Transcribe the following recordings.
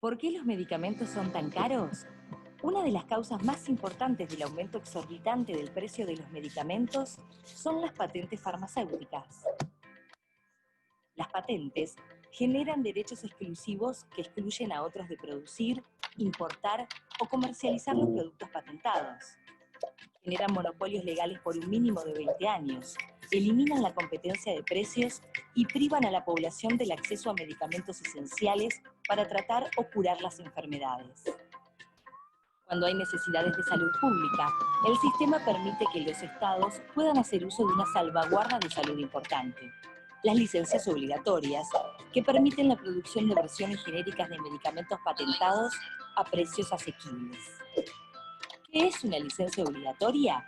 ¿Por qué los medicamentos son tan caros? Una de las causas más importantes del aumento exorbitante del precio de los medicamentos son las patentes farmacéuticas. Las patentes generan derechos exclusivos que excluyen a otros de producir, importar o comercializar los productos patentados. Generan monopolios legales por un mínimo de 20 años, eliminan la competencia de precios y privan a la población del acceso a medicamentos esenciales para tratar o curar las enfermedades. Cuando hay necesidades de salud pública, el sistema permite que los estados puedan hacer uso de una salvaguarda de salud importante: las licencias obligatorias, que permiten la producción de versiones genéricas de medicamentos patentados a precios asequibles. ¿Qué es una licencia obligatoria?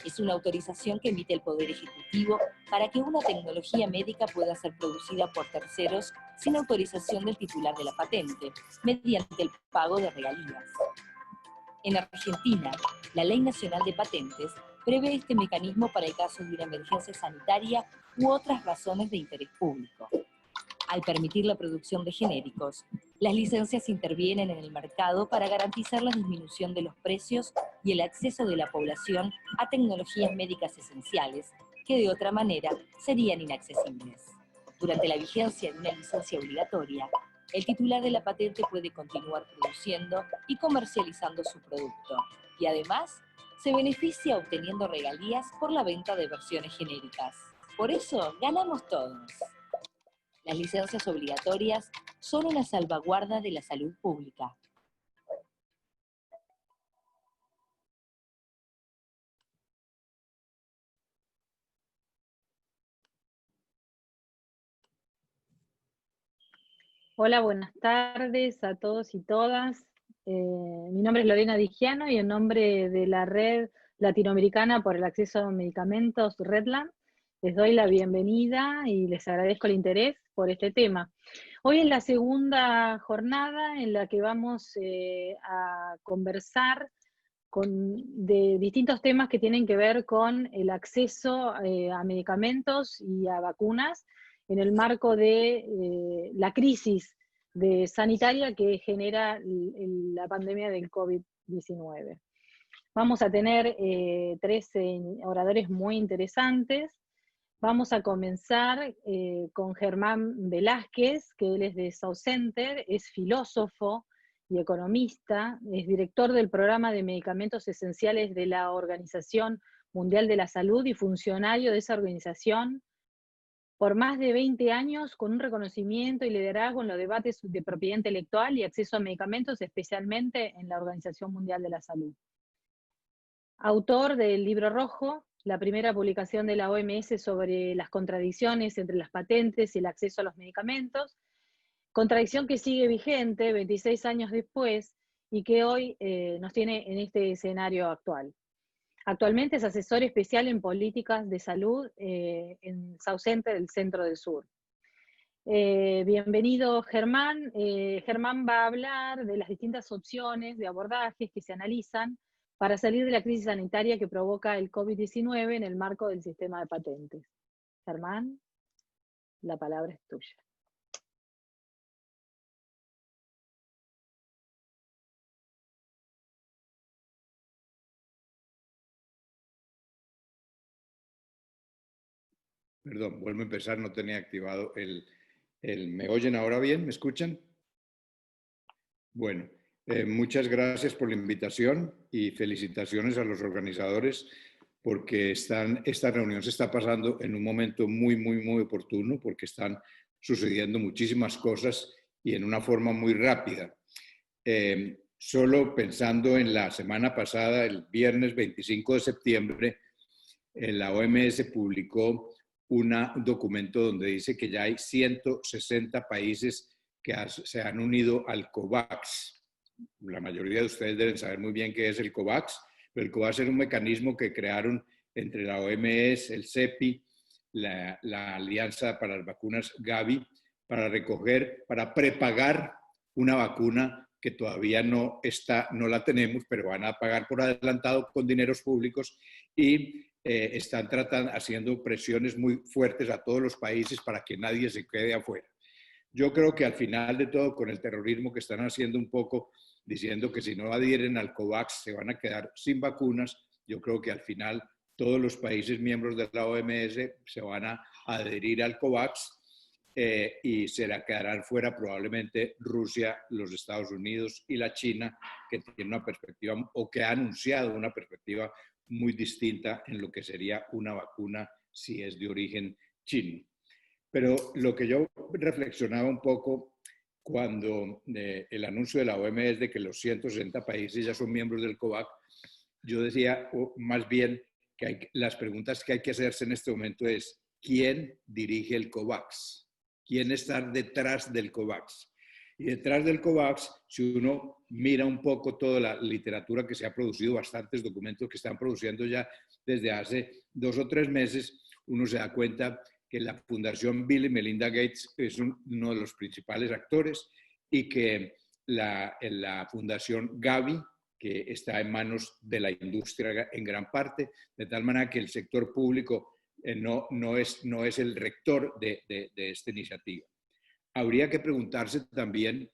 Es una autorización que emite el Poder Ejecutivo para que una tecnología médica pueda ser producida por terceros sin autorización del titular de la patente, mediante el pago de regalías. En Argentina, la Ley Nacional de Patentes prevé este mecanismo para el caso de una emergencia sanitaria u otras razones de interés público. Al permitir la producción de genéricos, las licencias intervienen en el mercado para garantizar la disminución de los precios y el acceso de la población a tecnologías médicas esenciales que de otra manera serían inaccesibles. Durante la vigencia de una licencia obligatoria, el titular de la patente puede continuar produciendo y comercializando su producto y además se beneficia obteniendo regalías por la venta de versiones genéricas. Por eso ganamos todos. Las licencias obligatorias son una salvaguarda de la salud pública. Hola, buenas tardes a todos y todas. Mi nombre es Lorena Digiano y en nombre de la Red Latinoamericana por el Acceso a Medicamentos, Redland, les doy la bienvenida y les agradezco el interés por este tema. Hoy es la segunda jornada en la que vamos a conversar de distintos temas que tienen que ver con el acceso a medicamentos y a vacunas en el marco de la crisis sanitaria que genera la pandemia del COVID-19. Vamos a tener tres oradores muy interesantes. Vamos a comenzar con Germán Velázquez, que él es de South Center, es filósofo y economista, es director del programa de medicamentos esenciales de la Organización Mundial de la Salud y funcionario de esa organización por más de 20 años, con un reconocimiento y liderazgo en los debates de propiedad intelectual y acceso a medicamentos, especialmente en la Organización Mundial de la Salud. Autor del Libro Rojo, la primera publicación de la OMS sobre las contradicciones entre las patentes y el acceso a los medicamentos, contradicción que sigue vigente 26 años después y que hoy nos tiene en este escenario actual. Actualmente es asesor especial en políticas de salud en South Center, el Centro del Sur. Bienvenido, Germán. Germán va a hablar de las distintas opciones de abordajes que se analizan para salir de la crisis sanitaria que provoca el COVID-19 en el marco del sistema de patentes. Germán, la palabra es tuya. Perdón, vuelvo a empezar, no tenía activado ¿Me oyen ahora bien? ¿Me escuchan? Bueno, muchas gracias por la invitación y felicitaciones a los organizadores porque esta reunión se está pasando en un momento muy oportuno porque están sucediendo muchísimas cosas y en una forma muy rápida. Solo pensando en la semana pasada, el viernes 25 de septiembre, la OMS publicó un documento donde dice que ya hay 160 países que se han unido al COVAX. La mayoría de ustedes deben saber muy bien qué es el COVAX, pero el COVAX era un mecanismo que crearon entre la OMS, el CEPI, la Alianza para las Vacunas Gavi, para prepagar una vacuna que todavía no la tenemos, pero van a pagar por adelantado con dineros públicos y están haciendo presiones muy fuertes a todos los países para que nadie se quede afuera. Yo creo que al final de todo, con el terrorismo que están haciendo un poco, diciendo que si no adhieren al COVAX se van a quedar sin vacunas, yo creo que al final todos los países miembros de la OMS se van a adherir al COVAX y se la quedarán fuera probablemente Rusia, los Estados Unidos y la China, que tienen una perspectiva o que ha anunciado una perspectiva muy distinta en lo que sería una vacuna si es de origen chino. Pero lo que yo reflexionaba un poco cuando el anuncio de la OMS de que los 160 países ya son miembros del COVAX, yo decía más bien que las preguntas que hay que hacerse en este momento es ¿quién dirige el COVAX? ¿Quién está detrás del COVAX? Y detrás del COVAX, si uno mira un poco toda la literatura que se ha producido, bastantes documentos que están produciendo ya desde hace 2 o 3 meses, uno se da cuenta que la Fundación Bill y Melinda Gates es uno de los principales actores y que la Fundación Gavi, que está en manos de la industria en gran parte, de tal manera que el sector público no es el rector de esta iniciativa. Habría que preguntarse también,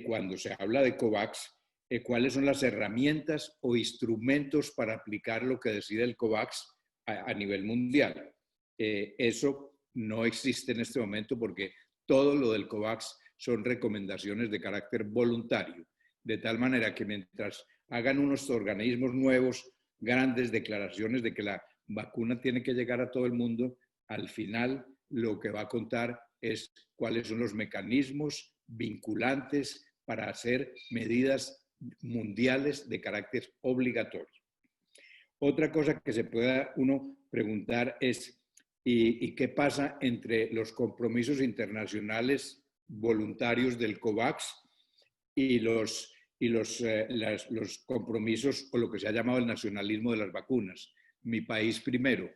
cuando se habla de COVAX, cuáles son las herramientas o instrumentos para aplicar lo que decide el COVAX a nivel mundial. Eso no existe en este momento porque todo lo del COVAX son recomendaciones de carácter voluntario, de tal manera que mientras hagan unos organismos nuevos, grandes declaraciones de que la vacuna tiene que llegar a todo el mundo, al final lo que va a contar es cuáles son los mecanismos vinculantes para hacer medidas mundiales de carácter obligatorio. Otra cosa que se pueda uno preguntar es ¿y qué pasa entre los compromisos internacionales voluntarios del COVAX y los compromisos o lo que se ha llamado el nacionalismo de las vacunas? Mi país primero,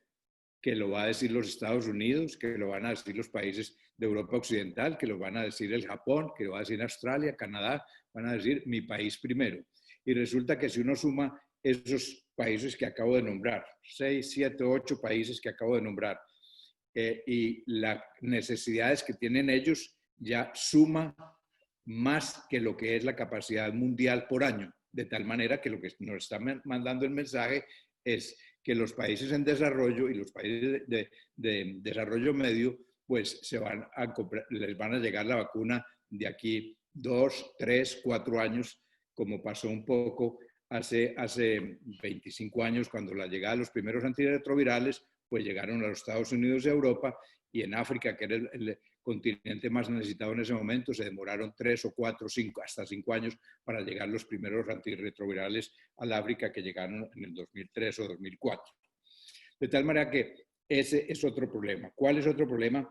que lo va a decir los Estados Unidos, que lo van a decir los países de Europa Occidental, que lo van a decir el Japón, que lo va a decir Australia, Canadá, van a decir mi país primero. Y resulta que si uno suma esos países que acabo de nombrar, 6, 7, 8 países que acabo de nombrar, y las necesidades que tienen ellos, ya suma más que lo que es la capacidad mundial por año, de tal manera que lo que nos está mandando el mensaje es que los países en desarrollo y los países de desarrollo medio, pues les van a llegar la vacuna de aquí 2, 3, 4 años, como pasó un poco hace 25 años cuando la llegada de los primeros antirretrovirales, pues llegaron a los Estados Unidos y Europa, y en África, que era el continente más necesitado en ese momento, se demoraron 3 o 4, 5, hasta 5 años para llegar los primeros antirretrovirales al África, que llegaron en el 2003 o 2004. De tal manera que ese es otro problema. ¿Cuál es otro problema?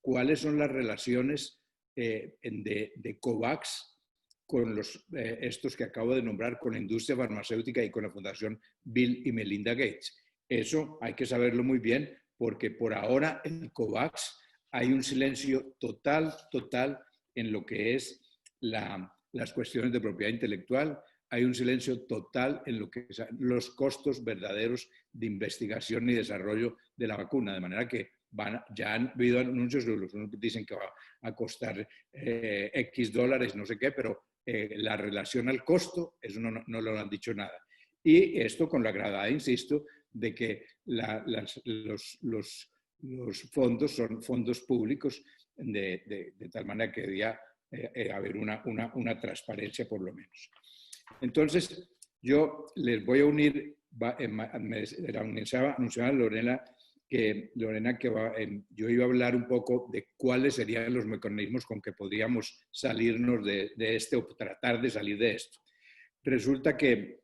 ¿Cuáles son las relaciones de COVAX con estos que acabo de nombrar, con la industria farmacéutica y con la Fundación Bill y Melinda Gates? Eso hay que saberlo muy bien, porque por ahora en COVAX hay un silencio total en lo que es las cuestiones de propiedad intelectual, hay un silencio total en lo que son los costos verdaderos de investigación y desarrollo de la vacuna, de manera que ya han habido anuncios, los dicen que va a costar X dólares, no sé qué, pero la relación al costo, eso no lo han dicho nada. Y esto con la agravada, insisto, de que los fondos son fondos públicos, de tal manera que debía haber una transparencia por lo menos. Entonces, yo les voy a unir, anunciaba Lorena que yo iba a hablar un poco de cuáles serían los mecanismos con que podríamos salirnos de este o tratar de salir de esto. Resulta que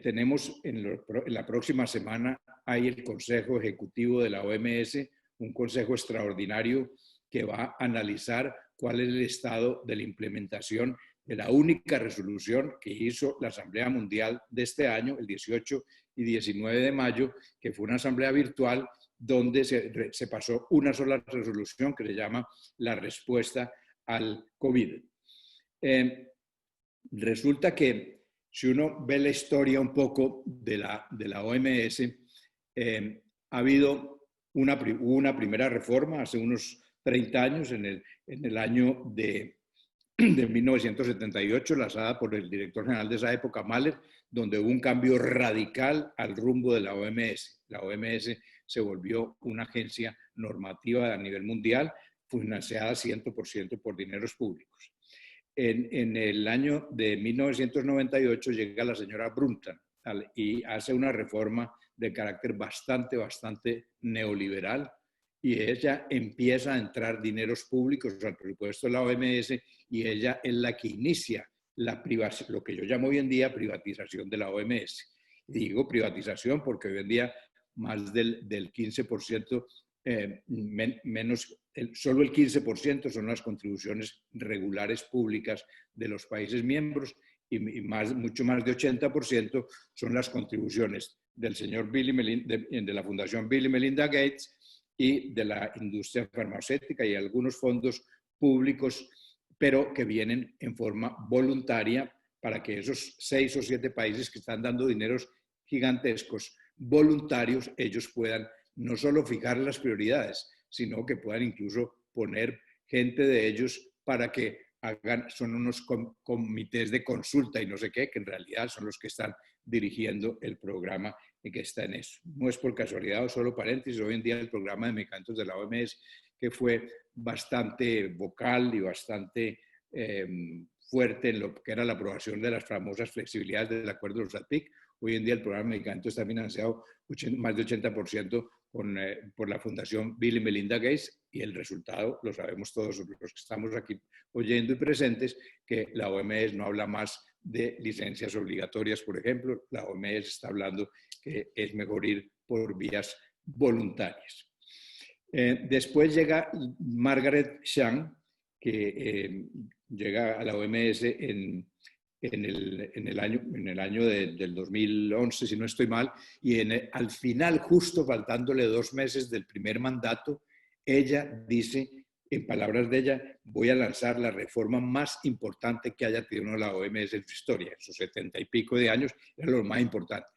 tenemos en la próxima semana hay el Consejo Ejecutivo de la OMS, un consejo extraordinario que va a analizar cuál es el estado de la implementación de la única resolución que hizo la Asamblea Mundial de este año, el 18 y 19 de mayo, que fue una asamblea virtual donde se pasó una sola resolución que se llama la respuesta al COVID. Resulta que si uno ve la historia un poco de la OMS, ha habido una primera reforma hace unos 30 años, en el año de 1978, lanzada por el director general de esa época, Mahler, donde hubo un cambio radical al rumbo de la OMS. La OMS se volvió una agencia normativa a nivel mundial, financiada 100% por dineros públicos. En el año de 1998 llega la señora Brundtland y hace una reforma de carácter bastante neoliberal, y ella empieza a entrar dineros públicos al presupuesto de la OMS, y ella es la que inicia lo que yo llamo hoy en día privatización de la OMS. Digo privatización porque hoy en día más del 15%, solo el 15% son las contribuciones regulares públicas de los países miembros, y mucho más de 80% son las contribuciones del señor de la Fundación Bill y Melinda Gates y de la industria farmacéutica y algunos fondos públicos, pero que vienen en forma voluntaria para que esos 6 o 7 países que están dando dineros gigantescos voluntarios, ellos puedan no solo fijar las prioridades, sino que puedan incluso poner gente de ellos para que son unos comités de consulta y no sé qué, que en realidad son los que están dirigiendo el programa y que está en eso. No es por casualidad, o solo paréntesis, hoy en día el programa de medicamentos de la OMS, que fue bastante vocal y bastante fuerte en lo que era la aprobación de las famosas flexibilidades del acuerdo de los ATPIC. Hoy en día el programa de medicamentos está financiado más de 80% por la Fundación Bill y Melinda Gates, y el resultado lo sabemos todos los que estamos aquí oyendo y presentes, que la OMS no habla más de licencias obligatorias, por ejemplo. La OMS está hablando que es mejor ir por vías voluntarias. Después llega Margaret Chan, que llega a la OMS en el año del 2011, si no estoy mal, y al final, justo faltándole 2 meses del primer mandato, ella dice, en palabras de ella, voy a lanzar la reforma más importante que haya tenido la OMS en su historia. En sus 70 y pico de años era lo más importante.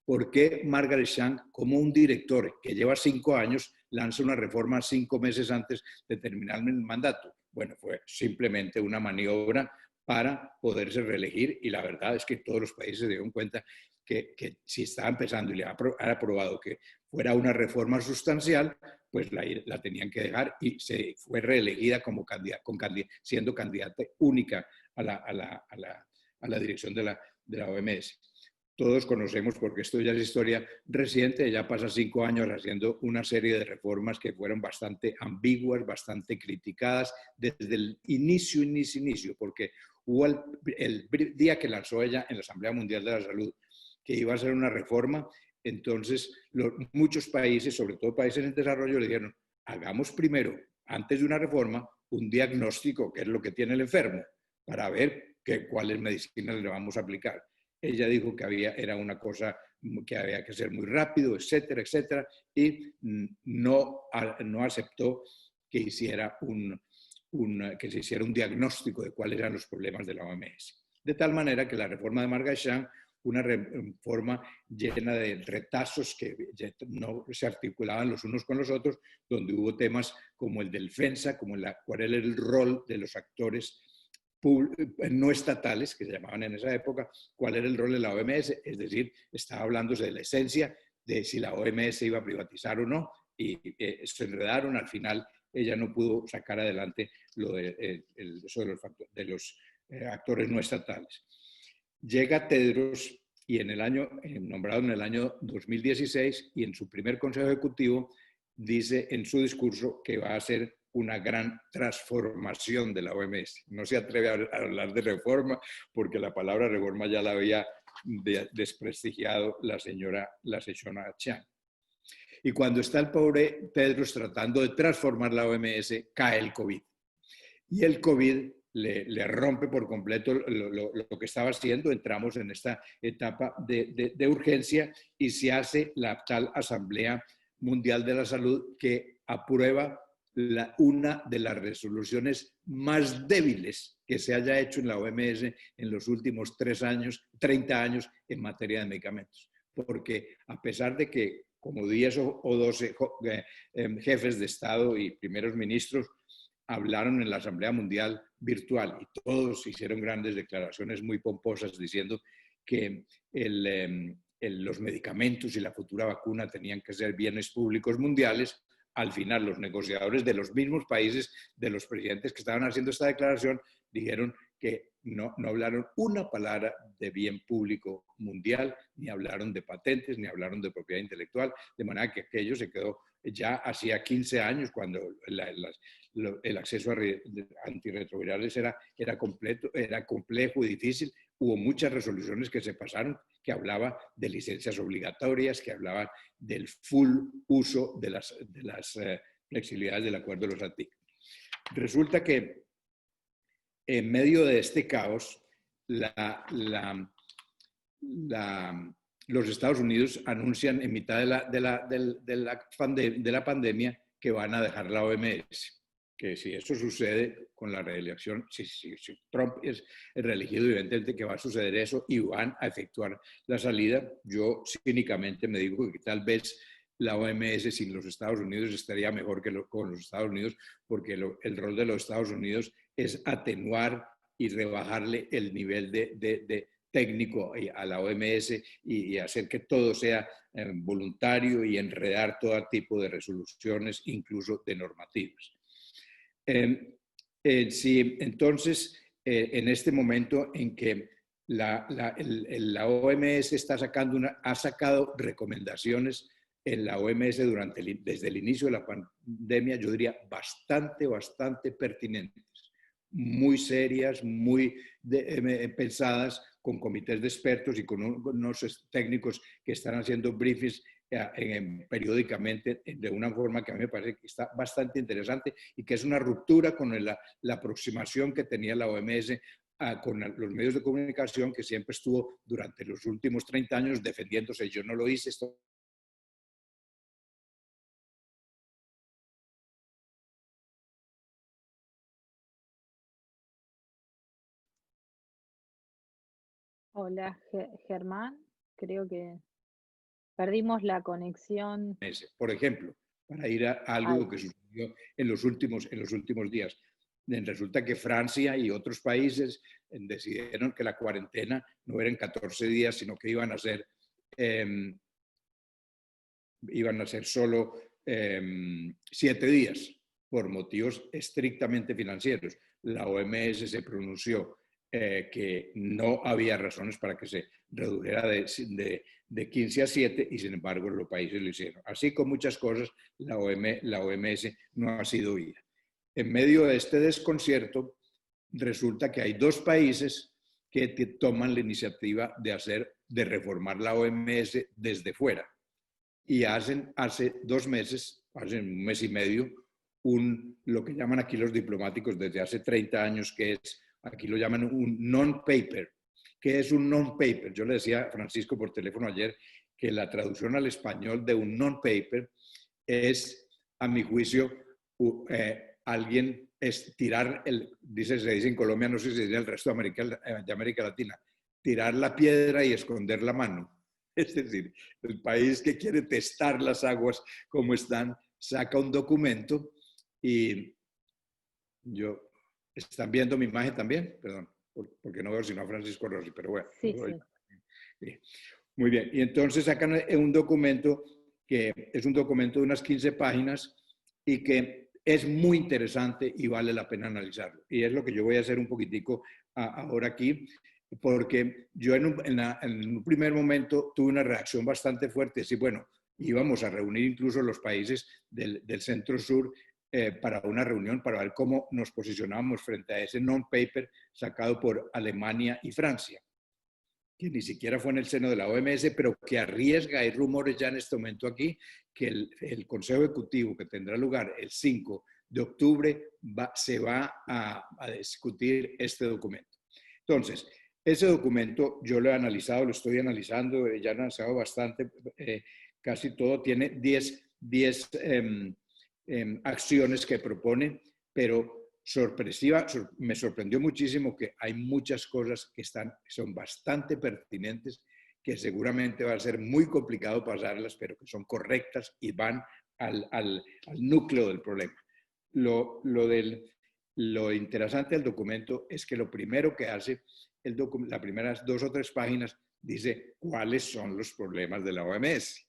¿Por qué Margaret Chan, como un director que lleva 5 años, lanza una reforma 5 meses antes de terminar el mandato? Bueno, fue simplemente una maniobra para poderse reelegir, y la verdad es que todos los países se dieron cuenta que si estaba empezando y le han aprobado que fuera una reforma sustancial, pues la tenían que dejar, y se fue reelegida como siendo candidata única a la dirección de la OMS. Todos conocemos, porque esto ya es historia reciente, ella pasa 5 años haciendo una serie de reformas que fueron bastante ambiguas, bastante criticadas desde el inicio, porque hubo el día que lanzó ella en la Asamblea Mundial de la Salud que iba a ser una reforma. Entonces muchos países, sobre todo países en desarrollo, le dijeron, hagamos primero, antes de una reforma, un diagnóstico, que es lo que tiene el enfermo, para ver cuáles medicinas le vamos a aplicar. Ella dijo que era una cosa que había que ser muy rápido, etcétera, etcétera, y no aceptó que se hiciera un diagnóstico de cuáles eran los problemas de la OMS. De tal manera que la reforma de Margaret Chan, una reforma llena de retazos que no se articulaban los unos con los otros, donde hubo temas como el del FENSA, como cuál era el rol de los actores no estatales, que se llamaban en esa época, cuál era el rol de la OMS, es decir, estaba hablándose de la esencia de si la OMS iba a privatizar o no, y se enredaron. Al final ella no pudo sacar adelante eso de los actores no estatales. Llega Tedros, y nombrado en el año 2016, y en su primer consejo ejecutivo dice en su discurso que va a ser una gran transformación de la OMS. No se atreve a hablar de reforma, porque la palabra reforma ya la había desprestigiado la señora Chan. Y cuando está el pobre Tedros tratando de transformar la OMS, cae el COVID. Y el COVID le rompe por completo lo que estaba haciendo. Entramos en esta etapa de urgencia, y se hace la tal Asamblea Mundial de la Salud, que aprueba una de las resoluciones más débiles que se haya hecho en la OMS en los últimos 30 años en materia de medicamentos. Porque a pesar de que como 10 o 12 jefes de Estado y primeros ministros hablaron en la Asamblea Mundial virtual y todos hicieron grandes declaraciones muy pomposas diciendo que los medicamentos y la futura vacuna tenían que ser bienes públicos mundiales. Al final, los negociadores de los mismos países, de los presidentes que estaban haciendo esta declaración, dijeron que no hablaron una palabra de bien público mundial, ni hablaron de patentes, ni hablaron de propiedad intelectual, de manera que aquello se quedó ya hacía 15 años, cuando el acceso a antirretrovirales era complejo y difícil. Hubo muchas resoluciones que se pasaron que hablaba de licencias obligatorias, que hablaban del full uso de las flexibilidades del acuerdo de los artículos. Resulta que en medio de este caos, los Estados Unidos anuncian en mitad de la pandemia que van a dejar la OMS. Que si eso sucede con la reelección, si Trump es reelegido, evidentemente que va a suceder eso y van a efectuar la salida. Yo cínicamente me digo que tal vez la OMS sin los Estados Unidos estaría mejor que con los Estados Unidos, porque el rol de los Estados Unidos es atenuar y rebajarle el nivel de técnico a la OMS y hacer que todo sea voluntario y enredar todo tipo de resoluciones, incluso de normativas. Entonces, en este momento en que la OMS ha sacado recomendaciones en la OMS desde el inicio de la pandemia, yo diría bastante pertinentes, muy serias, muy pensadas, con comités de expertos y con unos técnicos que están haciendo briefings periódicamente de una forma que a mí me parece que está bastante interesante y que es una ruptura con la aproximación que tenía la OMS con los medios de comunicación, que siempre estuvo durante los últimos 30 años defendiéndose. Yo no lo hice, esto. Hola, Germán. Creo que perdimos la conexión. Por ejemplo, para ir a algo que sucedió en los últimos días. Resulta que Francia y otros países decidieron que la cuarentena no eran 14 días, sino que iban a ser solo 7 días, por motivos estrictamente financieros. La OMS se pronunció que no había razones para que se redujera de 15 a 7 y sin embargo los países lo hicieron. Así con muchas cosas, la OMS no ha sido oída. En medio de este desconcierto, resulta que hay 2 países que toman la iniciativa de reformar la OMS desde fuera. Y hace 2 meses, hace un mes y medio, lo que llaman aquí los diplomáticos desde hace 30 años, que es, aquí lo llaman un non-paper. ¿Qué es un non-paper? Yo le decía a Francisco por teléfono ayer que la traducción al español de un non-paper es, a mi juicio, alguien es tirar, se dice en Colombia, no sé si se dice en el resto de América Latina, tirar la piedra y esconder la mano. Es decir, el país que quiere testar las aguas como están, saca un documento y ¿están viendo mi imagen también? Perdón, porque no veo sino a Francisco Rossi, pero bueno. Sí. Muy bien, y entonces sacan un documento que es un documento de unas 15 páginas y que es muy interesante y vale la pena analizarlo. Y es lo que yo voy a hacer un poquitico ahora aquí, porque yo en un primer momento tuve una reacción bastante fuerte, sí, bueno, íbamos a reunir incluso los países del centro-sur para una reunión para ver cómo nos posicionábamos frente a ese non-paper sacado por Alemania y Francia, que ni siquiera fue en el seno de la OMS, pero que arriesga, hay rumores ya en este momento aquí, que el Consejo Ejecutivo que tendrá lugar el 5 de octubre se va a discutir este documento. Entonces, ese documento yo lo he analizado, lo estoy analizando, ya he analizado bastante, casi todo, tiene 10 acciones que propone, pero me sorprendió muchísimo que hay muchas cosas que son bastante pertinentes, que seguramente va a ser muy complicado pasarlas, pero que son correctas y van al núcleo del problema. Lo interesante del documento es que lo primero que hace, las primeras 2 o 3 páginas, dice cuáles son los problemas de la OMS.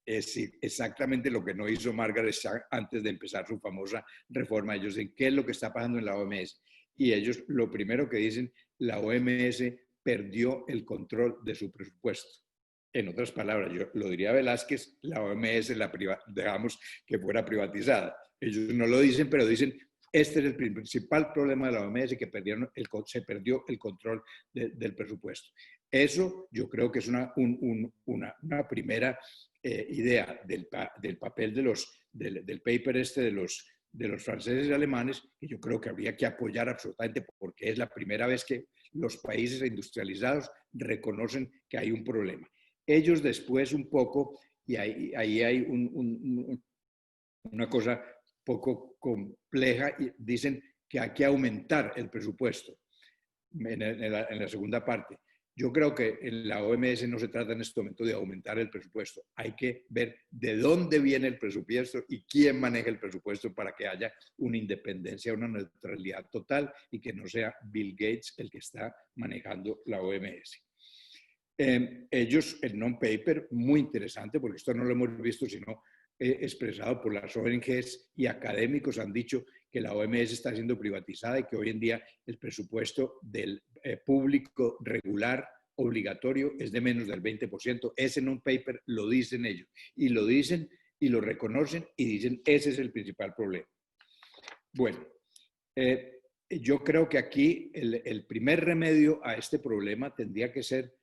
Es exactamente lo que no hizo Margaret Chan antes de empezar su famosa reforma. Ellos dicen, ¿qué es lo que está pasando en la OMS? Y ellos lo primero que dicen, la OMS perdió el control de su presupuesto. En otras palabras, yo lo diría Velázquez, la OMS dejamos que fuera privatizada. Ellos no lo dicen, pero dicen, este es el principal problema de la OMS, que se perdió el control del presupuesto. Eso yo creo que es una primera idea del papel del paper de los franceses y alemanes, que yo creo que habría que apoyar absolutamente, porque es la primera vez que los países industrializados reconocen que hay un problema. Ellos después un poco, y ahí hay una cosa poco compleja, y dicen que hay que aumentar el presupuesto en la segunda parte. Yo creo que en la OMS no se trata en este momento de aumentar el presupuesto. Hay que ver de dónde viene el presupuesto y quién maneja el presupuesto para que haya una independencia, una neutralidad total y que no sea Bill Gates el que está manejando la OMS. Ellos, el non-paper, muy interesante, porque esto no lo hemos visto, sino expresado por las ONGs y académicos, han dicho que la OMS está siendo privatizada y que hoy en día el presupuesto del público regular obligatorio es de menos del 20%. Ese non-paper lo dicen ellos, y lo dicen y lo reconocen y dicen, ese es el principal problema. Bueno, yo creo que aquí el primer remedio a este problema tendría que ser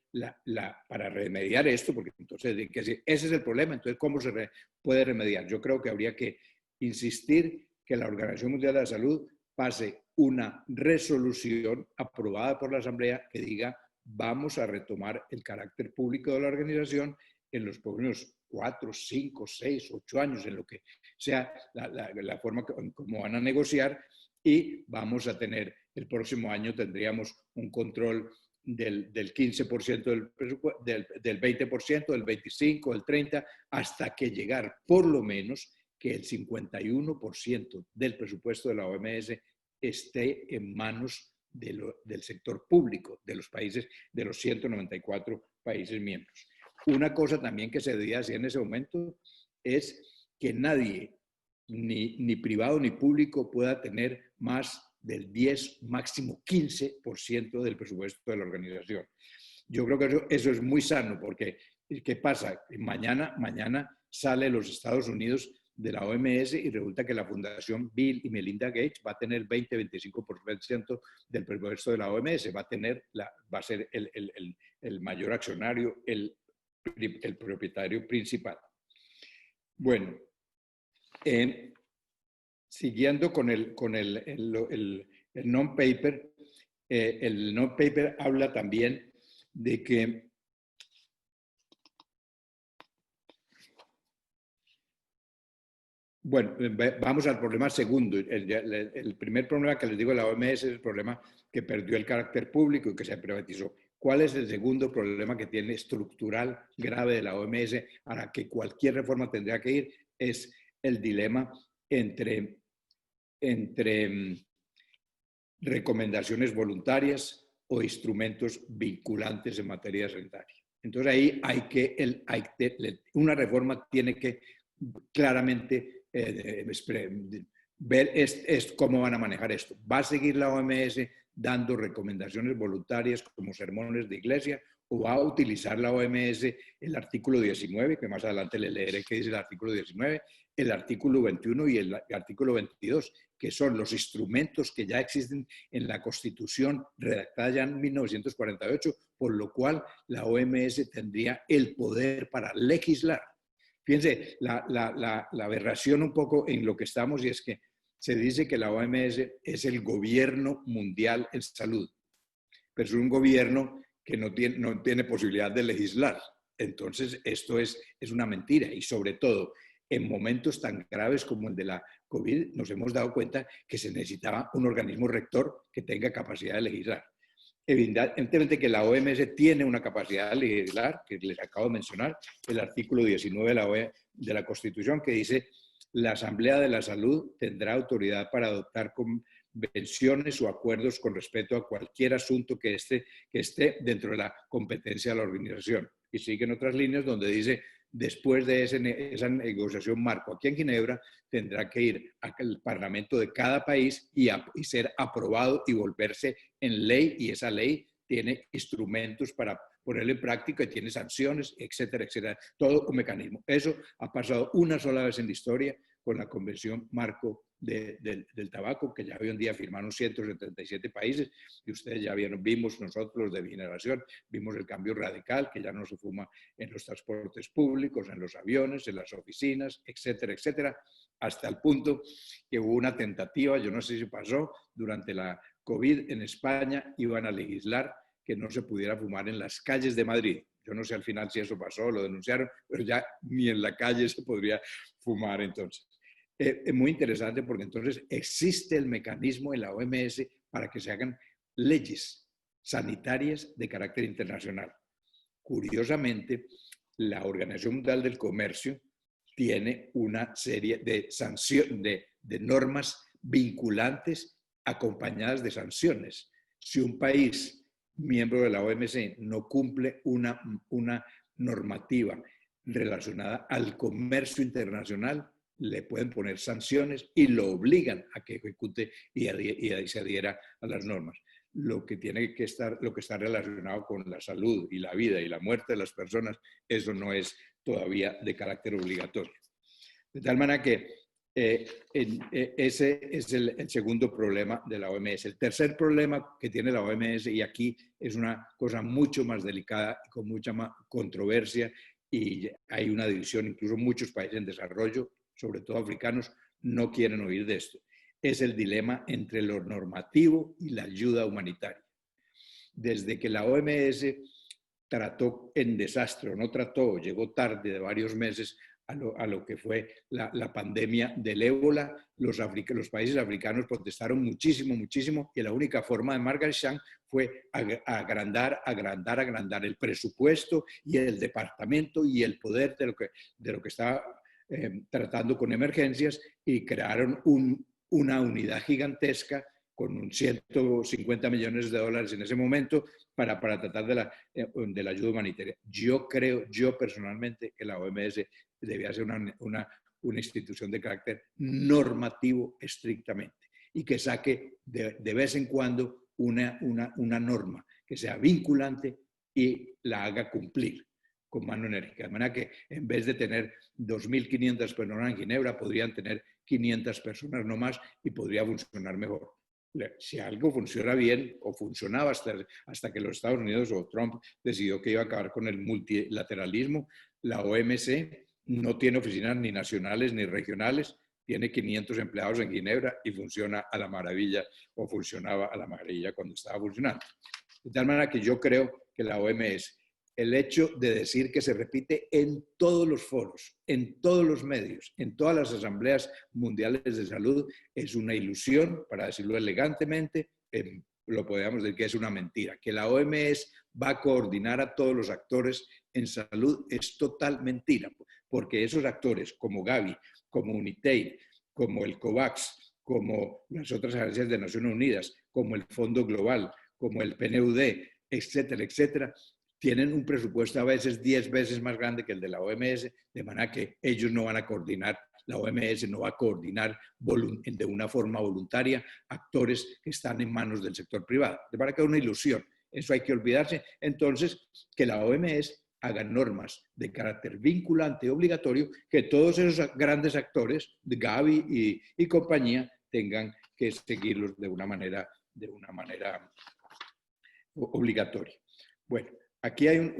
para remediar esto, porque entonces ese es el problema, entonces ¿cómo se puede remediar? Yo creo que habría que insistir que la Organización Mundial de la Salud pase una resolución aprobada por la Asamblea que diga vamos a retomar el carácter público de la organización en los próximos 4, 5, 6, 8 años, en lo que sea la forma como van a negociar, y vamos a tener, el próximo año tendríamos un control del 15% del 20%, del 25%, del 30%, hasta que llegar por lo menos que el 51% del presupuesto de la OMS esté en manos del sector público de los países, de los 194 países miembros. Una cosa también que se debía hacer en ese momento es que nadie, ni privado ni público, pueda tener más del 10, máximo 15% del presupuesto de la organización. Yo creo que eso es muy sano, porque ¿qué pasa? Mañana sale los Estados Unidos de la OMS y resulta que la Fundación Bill y Melinda Gates va a tener 20-25% del presupuesto de la OMS, va a ser el mayor accionario, el propietario principal. Bueno, siguiendo con el non-paper, el non-paper habla también de que bueno, vamos al problema segundo. El primer problema que les digo de la OMS es el problema que perdió el carácter público y que se privatizó. ¿Cuál es el segundo problema que tiene estructural grave de la OMS a la que cualquier reforma tendría que ir? Es el dilema entre recomendaciones voluntarias o instrumentos vinculantes en materia sanitaria. Entonces ahí una reforma tiene que claramente ver cómo van a manejar esto. ¿Va a seguir la OMS dando recomendaciones voluntarias como sermones de iglesia, o va a utilizar la OMS el artículo 19, que más adelante le leeré qué dice el artículo 19, el artículo 21 y el artículo 22, que son los instrumentos que ya existen en la Constitución redactada ya en 1948, por lo cual la OMS tendría el poder para legislar? Fíjense, la aberración un poco en lo que estamos, y es que se dice que la OMS es el gobierno mundial en salud, pero es un gobierno que no tiene posibilidad de legislar. Entonces, esto es una mentira, y sobre todo en momentos tan graves como el de la COVID, nos hemos dado cuenta que se necesitaba un organismo rector que tenga capacidad de legislar. Evidentemente que la OMS tiene una capacidad de legislar, que les acabo de mencionar, el artículo 19 de la Constitución, que dice: la Asamblea de la Salud tendrá autoridad para adoptar convenciones o acuerdos con respecto a cualquier asunto que esté dentro de la competencia de la organización. Y siguen otras líneas donde dice: después de esa negociación marco aquí en Ginebra, tendrá que ir al Parlamento de cada país y ser aprobado y volverse en ley, y esa ley tiene instrumentos para ponerlo en práctica y tiene sanciones, etcétera, etcétera. Todo un mecanismo. Eso ha pasado una sola vez en la historia con la Convención Marco del Tabaco, que ya hoy en día firmaron 177 países, y ustedes ya vimos nosotros los de mi generación, vimos el cambio radical, que ya no se fuma en los transportes públicos, en los aviones, en las oficinas, etcétera, etcétera, hasta el punto que hubo una tentativa, yo no sé si pasó, durante la COVID en España iban a legislar que no se pudiera fumar en las calles de Madrid. Yo no sé al final si eso pasó, lo denunciaron, pero ya ni en la calle se podría fumar entonces. Es muy interesante porque entonces existe el mecanismo en la OMS para que se hagan leyes sanitarias de carácter internacional. Curiosamente, la Organización Mundial del Comercio tiene una serie de sanciones, de normas vinculantes acompañadas de sanciones. Si un país miembro de la OMC no cumple una normativa relacionada al comercio internacional, le pueden poner sanciones y lo obligan a que ejecute y se adhiera a las normas. Lo que está relacionado con la salud y la vida y la muerte de las personas, eso no es todavía de carácter obligatorio. De tal manera que ese es el segundo problema de la OMS. El tercer problema que tiene la OMS, y aquí es una cosa mucho más delicada y con mucha más controversia, y hay una división, incluso muchos países en desarrollo, sobre todo africanos, no quieren oír de esto. Es el dilema entre lo normativo y la ayuda humanitaria. Desde que la OMS trató en desastre, o no trató, llegó tarde de varios meses a lo que fue la pandemia del ébola, los países africanos protestaron muchísimo, muchísimo, y la única forma de Margaret Chan fue agrandar el presupuesto y el departamento y el poder de lo que estaba tratando con emergencias, y crearon una unidad gigantesca con 150 millones de dólares en ese momento para tratar de la ayuda humanitaria. Yo personalmente que la OMS debía ser una institución de carácter normativo estrictamente, y que saque de vez en cuando una norma que sea vinculante y la haga cumplir con mano enérgica. De manera que en vez de tener 2.500 personas en Ginebra, podrían tener 500 personas no más, y podría funcionar mejor. Si algo funciona bien, o funcionaba hasta que los Estados Unidos o Trump decidió que iba a acabar con el multilateralismo, la OMC no tiene oficinas ni nacionales ni regionales, tiene 500 empleados en Ginebra y funciona a la maravilla, o funcionaba a la maravilla cuando estaba funcionando. De tal manera que yo creo que la OMS, el hecho de decir que se repite en todos los foros, en todos los medios, en todas las asambleas mundiales de salud, es una ilusión, para decirlo elegantemente, lo podríamos decir que es una mentira. Que la OMS va a coordinar a todos los actores en salud es total mentira, porque esos actores como Gavi, como UNITAID, como el COVAX, como las otras agencias de Naciones Unidas, como el Fondo Global, como el PNUD, etcétera, etcétera, tienen un presupuesto a veces 10 veces más grande que el de la OMS, de manera que ellos no van a coordinar, la OMS no va a coordinar de una forma voluntaria actores que están en manos del sector privado. De manera que es una ilusión, eso hay que olvidarse. Entonces, que la OMS haga normas de carácter vinculante y obligatorio, que todos esos grandes actores, Gavi y compañía, tengan que seguirlos de una manera obligatoria. Bueno, aquí hay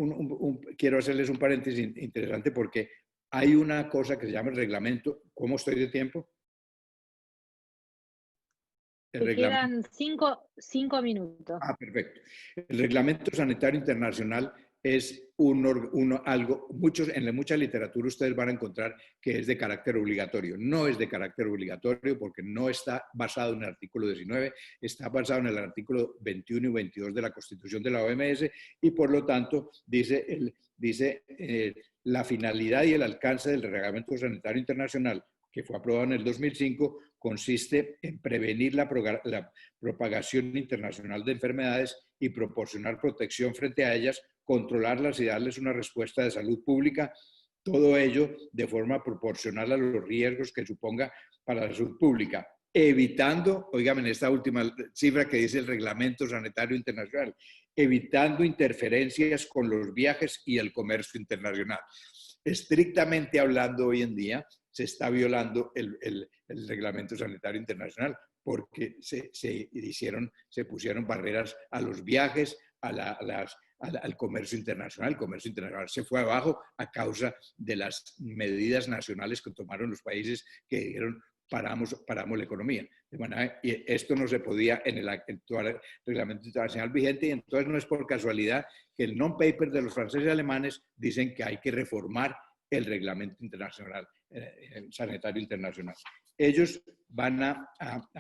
quiero hacerles un paréntesis interesante, porque hay una cosa que se llama el reglamento. ¿Cómo estoy de tiempo? Te quedan 5 minutos. Perfecto. El Reglamento Sanitario Internacional es algo, en mucha literatura ustedes van a encontrar que es de carácter obligatorio. No es de carácter obligatorio porque no está basado en el artículo 19, está basado en el artículo 21 y 22 de la Constitución de la OMS y por lo tanto dice la finalidad y el alcance del Reglamento Sanitario Internacional que fue aprobado en el 2005, consiste en prevenir la propagación internacional de enfermedades y proporcionar protección frente a ellas, controlarlas y darles una respuesta de salud pública, todo ello de forma proporcional a los riesgos que suponga para la salud pública, evitando, oigan, en esta última cifra que dice el Reglamento Sanitario Internacional, evitando interferencias con los viajes y el comercio internacional. Estrictamente hablando, hoy en día se está violando el Reglamento Sanitario Internacional porque se pusieron barreras a los viajes, al comercio internacional. El comercio internacional se fue abajo a causa de las medidas nacionales que tomaron los países que dijeron paramos la economía. De manera, y esto no se podía en el actual reglamento internacional vigente, y entonces no es por casualidad que el non-paper de los franceses y alemanes dicen que hay que reformar el reglamento internacional, sanitario internacional. Ellos van a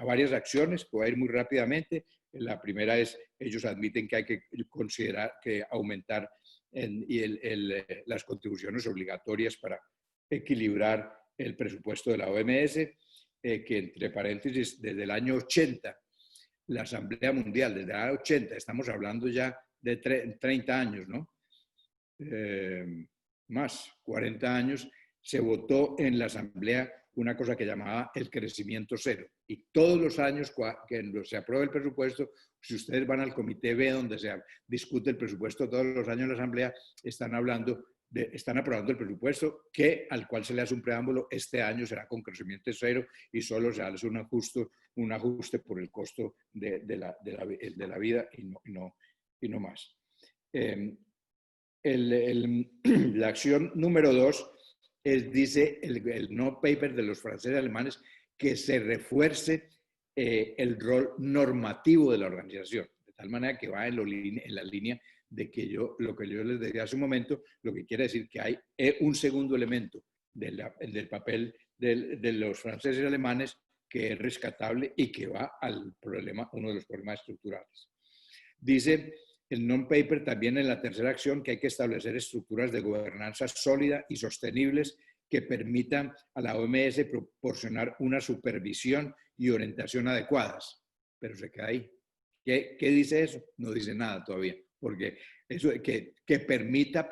varias acciones, voy a ir muy rápidamente. La primera es, ellos admiten que hay que considerar que aumentar las contribuciones obligatorias para equilibrar el presupuesto de la OMS, que entre paréntesis, desde el año 80, la Asamblea Mundial, desde el año 80, estamos hablando ya de 30 años, ¿no? Más, 40 años, se votó en la Asamblea una cosa que llamaba el crecimiento cero. Y todos los años que se aprueba el presupuesto, si ustedes van al Comité B, donde se discute el presupuesto todos los años en la Asamblea, están aprobando el presupuesto al cual se le hace un preámbulo. Este año será con crecimiento cero y solo se hace un ajuste por el costo de la vida y no más. La acción número 2 dice el no paper de los franceses y alemanes que se refuerce el rol normativo de la organización, de tal manera que va en la línea de que lo que yo les decía hace un momento, lo que quiere decir que hay un segundo elemento del papel de los franceses y alemanes que es rescatable y que va al problema, uno de los problemas estructurales. Dice el non-paper también en la tercera acción que hay que establecer estructuras de gobernanza sólida y sostenibles que permitan a la OMS proporcionar una supervisión y orientación adecuadas. Pero se queda ahí. ¿Qué dice eso? No dice nada todavía, porque eso que permita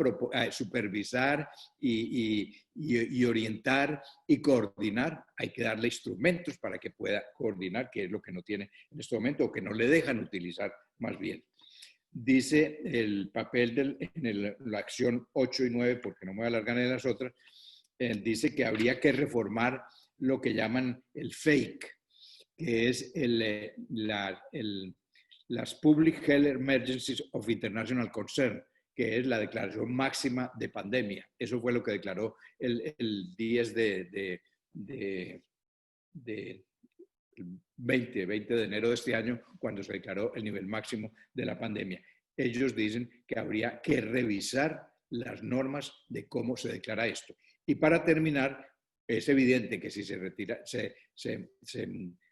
supervisar y orientar y coordinar, hay que darle instrumentos para que pueda coordinar, que es lo que no tiene en este momento o que no le dejan utilizar más bien. Dice el papel en la acción 8 y 9, porque no me voy a alargar en las otras, dice que habría que reformar lo que llaman el FAKE, que es las Public Health Emergencies of International Concern, que es la declaración máxima de pandemia. Eso fue lo que declaró el 10 de 20 de enero de este año, cuando se declaró el nivel máximo de la pandemia. Ellos dicen que habría que revisar las normas de cómo se declara esto. Y para terminar, es evidente que si se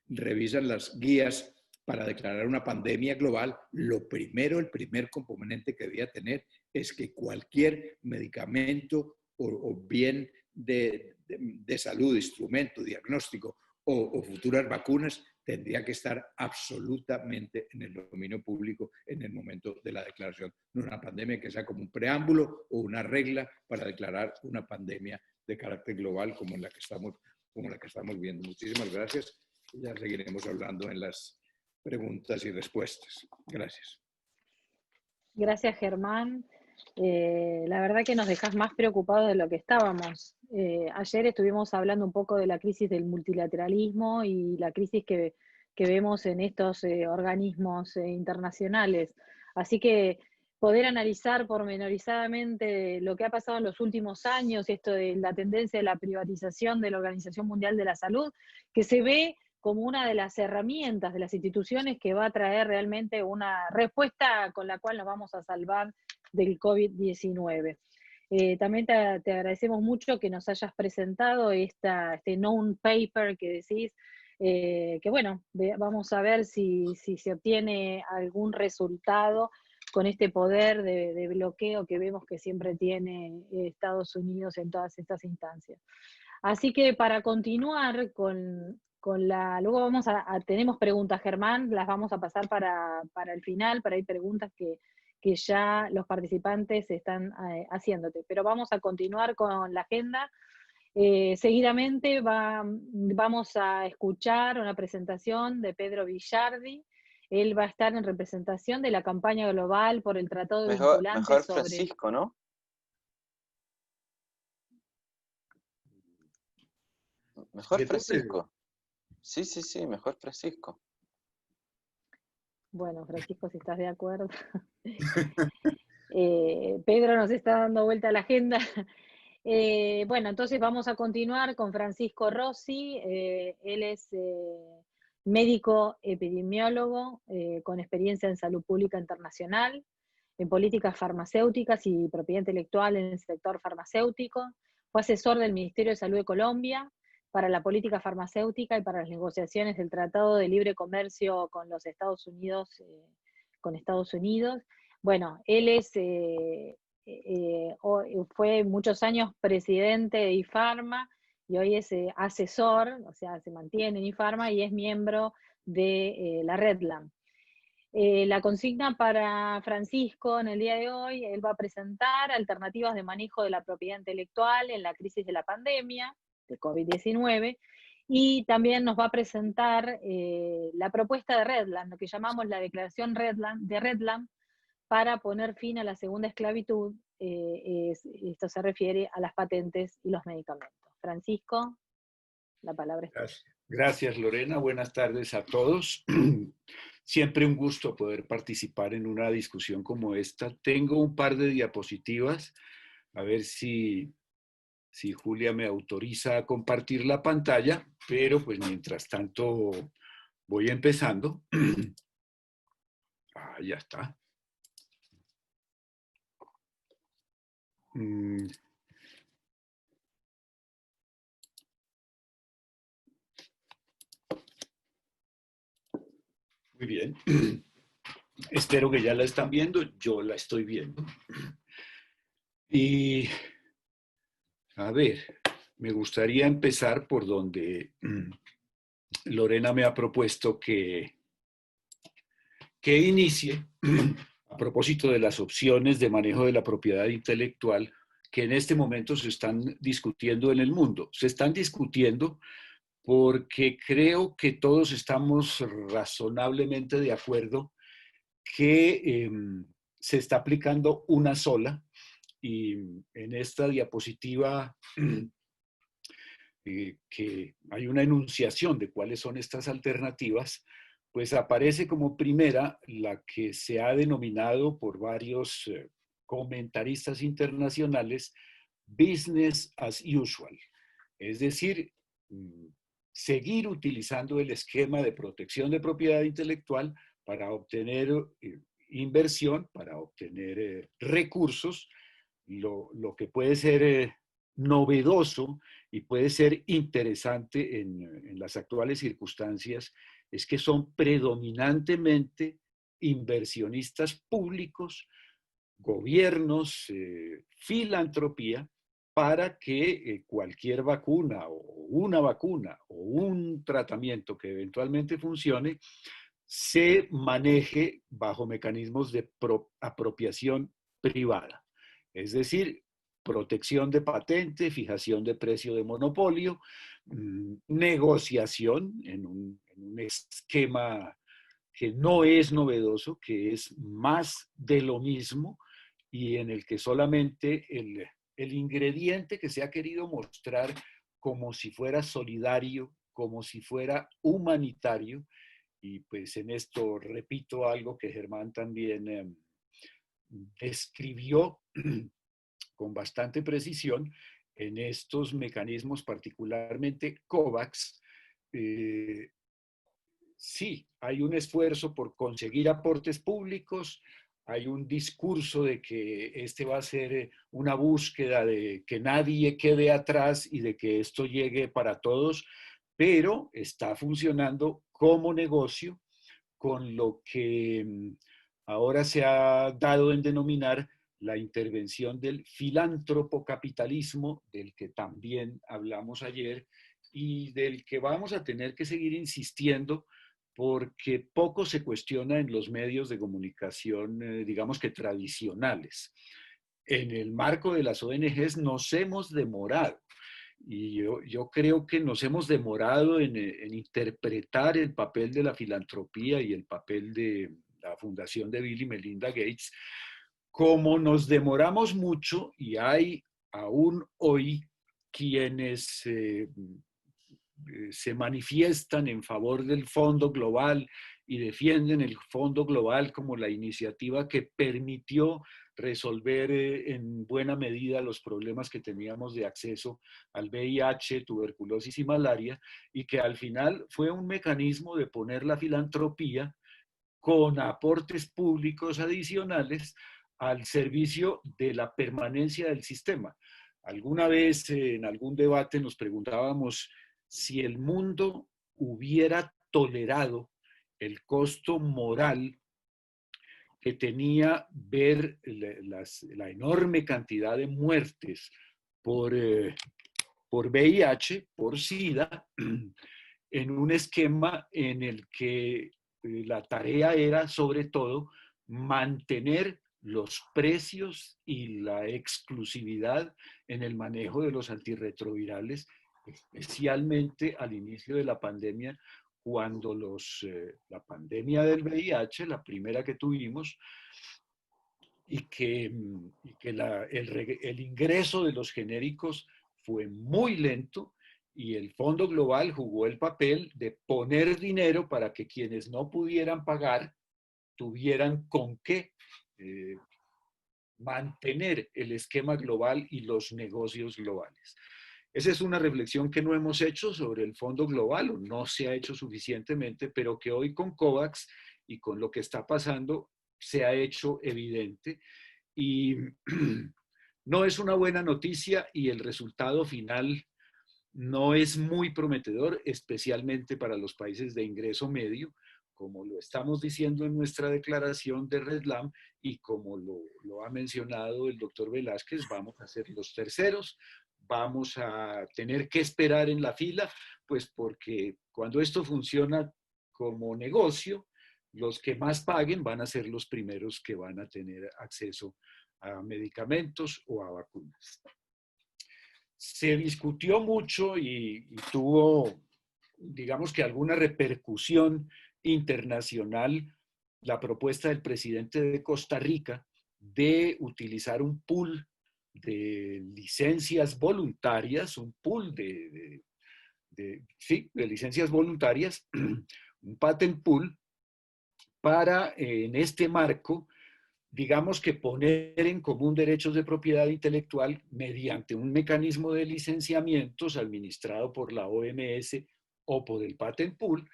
revisan las guías para declarar una pandemia global, el primer componente que debía tener es que cualquier medicamento o bien de salud, instrumento, diagnóstico o futuras vacunas tendría que estar absolutamente en el dominio público en el momento de la declaración de una pandemia, que sea como un preámbulo o una regla para declarar una pandemia de carácter global como la que estamos viendo. Muchísimas gracias. Ya seguiremos hablando en las preguntas y respuestas. Gracias. Gracias, Germán. La verdad que nos dejas más preocupados de lo que estábamos. Ayer estuvimos hablando un poco de la crisis del multilateralismo y la crisis que vemos en estos organismos internacionales. Así que poder analizar pormenorizadamente lo que ha pasado en los últimos años, esto de la tendencia de la privatización de la Organización Mundial de la Salud, que se ve como una de las herramientas de las instituciones que va a traer realmente una respuesta con la cual nos vamos a salvar del COVID-19. También te agradecemos mucho que nos hayas presentado este non-paper que decís, que bueno, vamos a ver si se obtiene algún resultado con este poder de bloqueo que vemos que siempre tiene Estados Unidos en todas estas instancias. Así que para continuar luego tenemos preguntas, Germán, las vamos a pasar para el final, pero hay preguntas que ya los participantes están haciéndote. Pero vamos a continuar con la agenda. Seguidamente vamos a escuchar una presentación de Pedro Villardi. Él va a estar en representación de la campaña global por el Tratado Vinculante mejor sobre... Francisco, ¿no? Mejor Francisco. Sí, mejor Francisco. Bueno, Francisco, si estás de acuerdo. Pedro nos está dando vuelta a la agenda. Bueno, entonces vamos a continuar con Francisco Rossi. Él es médico epidemiólogo con experiencia en salud pública internacional, en políticas farmacéuticas y propiedad intelectual en el sector farmacéutico. Fue asesor del Ministerio de Salud de Colombia para la política farmacéutica y para las negociaciones del Tratado de Libre Comercio con los Estados Unidos, Bueno, él fue muchos años presidente de IFARMA y hoy es asesor, o sea, se mantiene en IFARMA y es miembro de la Redland. La consigna para Francisco en el día de hoy, él va a presentar alternativas de manejo de la propiedad intelectual en la crisis de la pandemia de COVID-19, y también nos va a presentar la propuesta de Redland, lo que llamamos la declaración de Redland, para poner fin a la segunda esclavitud. Esto se refiere a las patentes y los medicamentos. Francisco, la palabra es tuya. Gracias, Lorena. Buenas tardes a todos. Siempre un gusto poder participar en una discusión como esta. Tengo un par de diapositivas, a ver si Julia me autoriza a compartir la pantalla, pero pues mientras tanto voy empezando. Ya está. Muy bien. Espero que ya la están viendo. Yo la estoy viendo. Y a ver, me gustaría empezar por donde Lorena me ha propuesto que inicie, a propósito de las opciones de manejo de la propiedad intelectual que en este momento se están discutiendo en el mundo. Se están discutiendo porque creo que todos estamos razonablemente de acuerdo que se está aplicando una sola, y en esta diapositiva que hay una enunciación de cuáles son estas alternativas, pues aparece como primera la que se ha denominado por varios comentaristas internacionales business as usual, es decir, seguir utilizando el esquema de protección de propiedad intelectual para obtener inversión, para obtener recursos. Lo que puede ser novedoso y puede ser interesante en las actuales circunstancias es que son predominantemente inversionistas públicos, gobiernos, filantropía, para que cualquier vacuna o un tratamiento que eventualmente funcione se maneje bajo mecanismos de apropiación privada. Es decir, protección de patente, fijación de precio de monopolio, negociación en un esquema que no es novedoso, que es más de lo mismo y en el que solamente el ingrediente que se ha querido mostrar como si fuera solidario, como si fuera humanitario, y pues en esto repito algo que Germán también describió con bastante precisión, en estos mecanismos, particularmente COVAX, sí, hay un esfuerzo por conseguir aportes públicos, hay un discurso de que este va a ser una búsqueda de que nadie quede atrás y de que esto llegue para todos, pero está funcionando como negocio con lo que ahora se ha dado en denominar la intervención del filántropo capitalismo, del que también hablamos ayer y del que vamos a tener que seguir insistiendo porque poco se cuestiona en los medios de comunicación, digamos que tradicionales. En el marco de las ONGs nos hemos demorado y yo creo que nos hemos demorado en interpretar el papel de la filantropía y el papel de la fundación de Bill y Melinda Gates, como nos demoramos mucho y hay aún hoy quienes se manifiestan en favor del Fondo Global y defienden el Fondo Global como la iniciativa que permitió resolver en buena medida los problemas que teníamos de acceso al VIH, tuberculosis y malaria, y que al final fue un mecanismo de poner la filantropía con aportes públicos adicionales al servicio de la permanencia del sistema. Alguna vez en algún debate nos preguntábamos si el mundo hubiera tolerado el costo moral que tenía ver la enorme cantidad de muertes por VIH, por SIDA, en un esquema en el que la tarea era sobre todo mantener los precios y la exclusividad en el manejo de los antirretrovirales, especialmente al inicio de la pandemia, cuando la pandemia del VIH, la primera que tuvimos, y que el ingreso de los genéricos fue muy lento y el Fondo Global jugó el papel de poner dinero para que quienes no pudieran pagar tuvieran con qué mantener el esquema global y los negocios globales. Esa es una reflexión que no hemos hecho sobre el Fondo Global, o no se ha hecho suficientemente, pero que hoy con COVAX y con lo que está pasando se ha hecho evidente. Y no es una buena noticia y el resultado final no es muy prometedor, especialmente para los países de ingreso medio, como lo estamos diciendo en nuestra declaración de Redlam y como lo ha mencionado el doctor Velázquez, vamos a ser los terceros, vamos a tener que esperar en la fila, pues porque cuando esto funciona como negocio, los que más paguen van a ser los primeros que van a tener acceso a medicamentos o a vacunas. Se discutió mucho y tuvo, digamos que alguna repercusión internacional la propuesta del presidente de Costa Rica de utilizar un pool de licencias voluntarias, un pool de licencias voluntarias, un patent pool, para en este marco, digamos que poner en común derechos de propiedad intelectual mediante un mecanismo de licenciamientos administrado por la OMS o por el Patent Pool,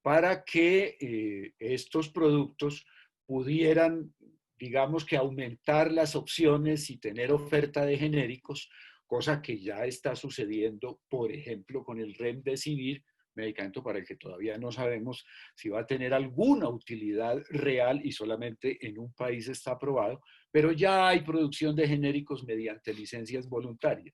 para que estos productos pudieran, digamos que aumentar las opciones y tener oferta de genéricos, cosa que ya está sucediendo, por ejemplo, con el Remdesivir, medicamento para el que todavía no sabemos si va a tener alguna utilidad real y solamente en un país está aprobado, pero ya hay producción de genéricos mediante licencias voluntarias.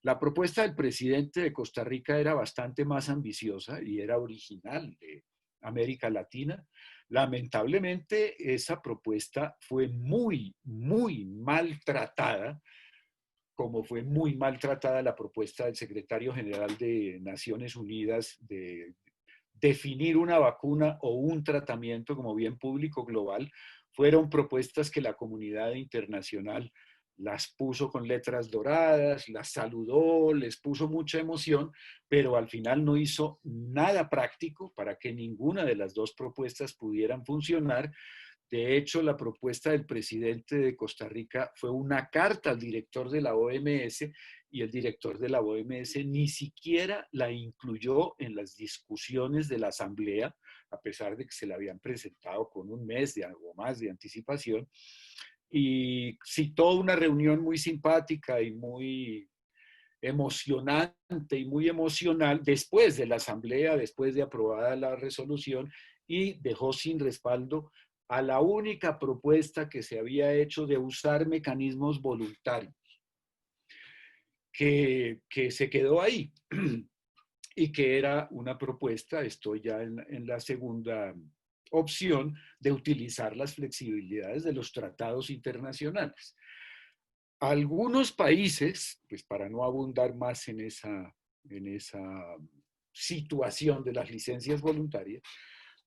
La propuesta del presidente de Costa Rica era bastante más ambiciosa y era original de América Latina. Lamentablemente, esa propuesta fue muy, muy maltratada, como fue muy maltratada la propuesta del secretario general de Naciones Unidas de definir una vacuna o un tratamiento como bien público global. Fueron propuestas que la comunidad internacional las puso con letras doradas, las saludó, les puso mucha emoción, pero al final no hizo nada práctico para que ninguna de las dos propuestas pudieran funcionar. De hecho, la propuesta del presidente de Costa Rica fue una carta al director de la OMS y el director de la OMS ni siquiera la incluyó en las discusiones de la asamblea, a pesar de que se la habían presentado con un mes de algo más de anticipación, y citó una reunión muy simpática y muy emocionante y muy emocional después de la asamblea, después de aprobada la resolución, y dejó sin respaldo a la única propuesta que se había hecho de usar mecanismos voluntarios, que se quedó ahí y que era una propuesta, estoy ya en la segunda opción, de utilizar las flexibilidades de los tratados internacionales. Algunos países, pues para no abundar más en esa situación de las licencias voluntarias,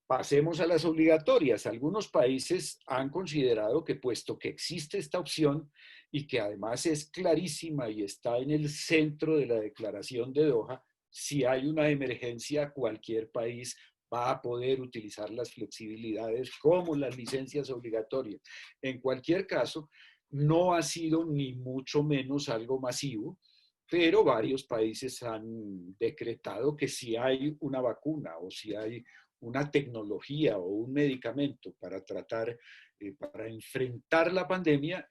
pasemos a las obligatorias. Algunos países han considerado que, puesto que existe esta opción y que además es clarísima y está en el centro de la declaración de Doha, si hay una emergencia, cualquier país va a poder utilizar las flexibilidades como las licencias obligatorias. En cualquier caso, no ha sido ni mucho menos algo masivo, pero varios países han decretado que si hay una vacuna o si hay una tecnología o un medicamento para tratar, para enfrentar la pandemia,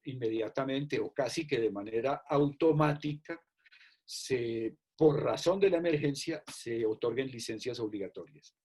inmediatamente o casi que de manera automática, por razón de la emergencia, se otorguen licencias obligatorias.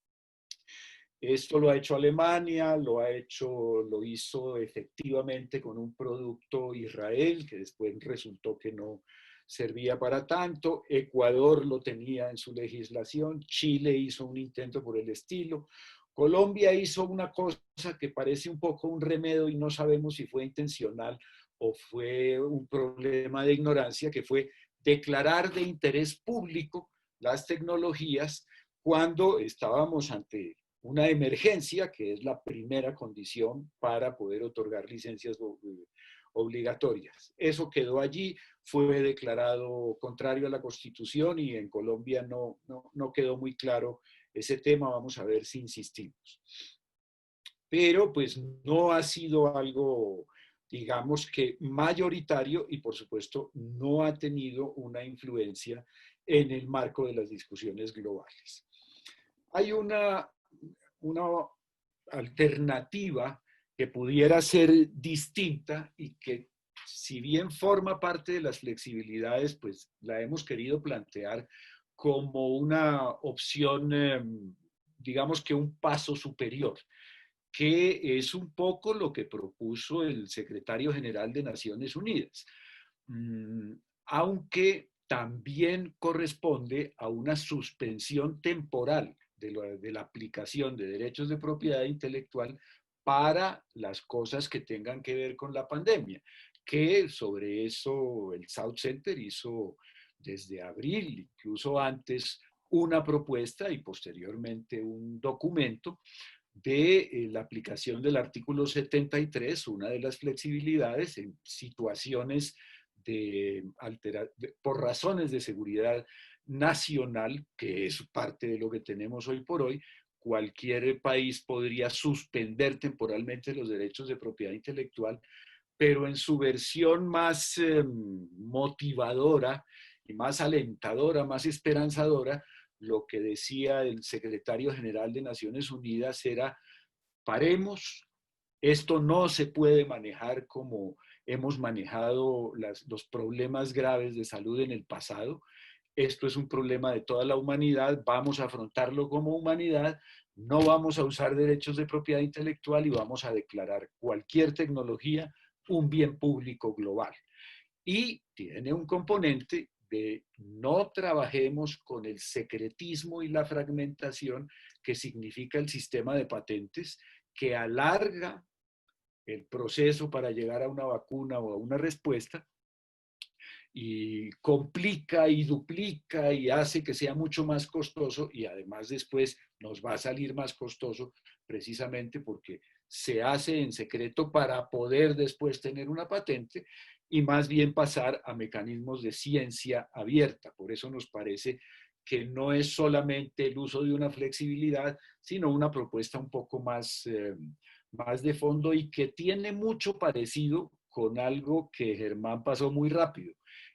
Esto lo ha hecho Alemania, lo hizo efectivamente con un producto Israel, que después resultó que no servía para tanto. Ecuador lo tenía en su legislación, Chile hizo un intento por el estilo. Colombia hizo una cosa que parece un poco un remedio y no sabemos si fue intencional o fue un problema de ignorancia, que fue declarar de interés público las tecnologías cuando estábamos ante una emergencia, que es la primera condición para poder otorgar licencias obligatorias. Eso quedó allí, fue declarado contrario a la Constitución y en Colombia no quedó muy claro ese tema. Vamos a ver si insistimos. Pero pues no ha sido algo, digamos que mayoritario, y por supuesto no ha tenido una influencia en el marco de las discusiones globales. Hay una alternativa que pudiera ser distinta y que, si bien forma parte de las flexibilidades, pues la hemos querido plantear como una opción, digamos que un paso superior, que es un poco lo que propuso el secretario general de Naciones Unidas, aunque también corresponde a una suspensión temporal de la aplicación de derechos de propiedad intelectual para las cosas que tengan que ver con la pandemia, que sobre eso el South Center hizo desde abril, incluso antes, una propuesta y posteriormente un documento de la aplicación del artículo 73, una de las flexibilidades en situaciones por razones de seguridad nacional, que es parte de lo que tenemos hoy por hoy. Cualquier país podría suspender temporalmente los derechos de propiedad intelectual, pero en su versión más motivadora y más alentadora, más esperanzadora, lo que decía el secretario general de Naciones Unidas era: paremos, esto no se puede manejar como hemos manejado los problemas graves de salud en el pasado. Esto es un problema de toda la humanidad, vamos a afrontarlo como humanidad, no vamos a usar derechos de propiedad intelectual y vamos a declarar cualquier tecnología un bien público global. Y tiene un componente de no trabajemos con el secretismo y la fragmentación que significa el sistema de patentes, que alarga el proceso para llegar a una vacuna o a una respuesta y complica y duplica y hace que sea mucho más costoso, y además después nos va a salir más costoso precisamente porque se hace en secreto para poder después tener una patente y más bien pasar a mecanismos de ciencia abierta. Por eso nos parece que no es solamente el uso de una flexibilidad, sino una propuesta un poco más de fondo y que tiene mucho parecido con algo que Germán pasó muy rápido,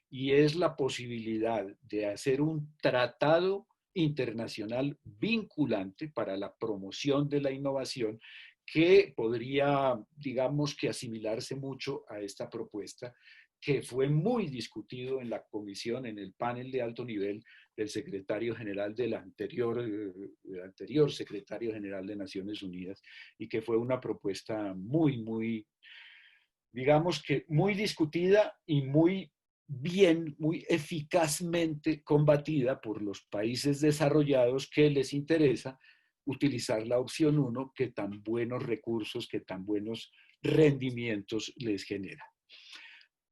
y es la posibilidad de hacer un tratado internacional vinculante para la promoción de la innovación que podría, digamos, que asimilarse mucho a esta propuesta, que fue muy discutido en la comisión, en el panel de alto nivel del secretario general del anterior secretario general de Naciones Unidas, y que fue una propuesta muy, digamos que muy discutida y muy bien, muy eficazmente combatida por los países desarrollados que les interesa utilizar la opción 1 que tan buenos recursos, que tan buenos rendimientos les genera.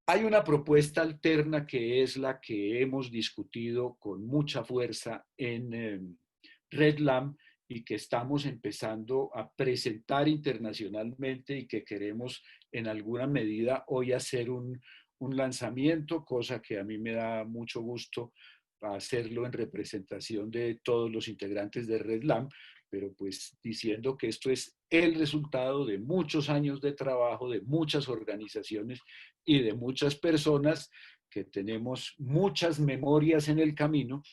Hay una propuesta alterna que es la que hemos discutido con mucha fuerza en RedLAM y que estamos empezando a presentar internacionalmente y que queremos en alguna medida hoy hacer un lanzamiento, cosa que a mí me da mucho gusto hacerlo en representación de todos los integrantes de RedLAM, pero pues diciendo que esto es el resultado de muchos años de trabajo, de muchas organizaciones y de muchas personas que tenemos muchas memorias en el camino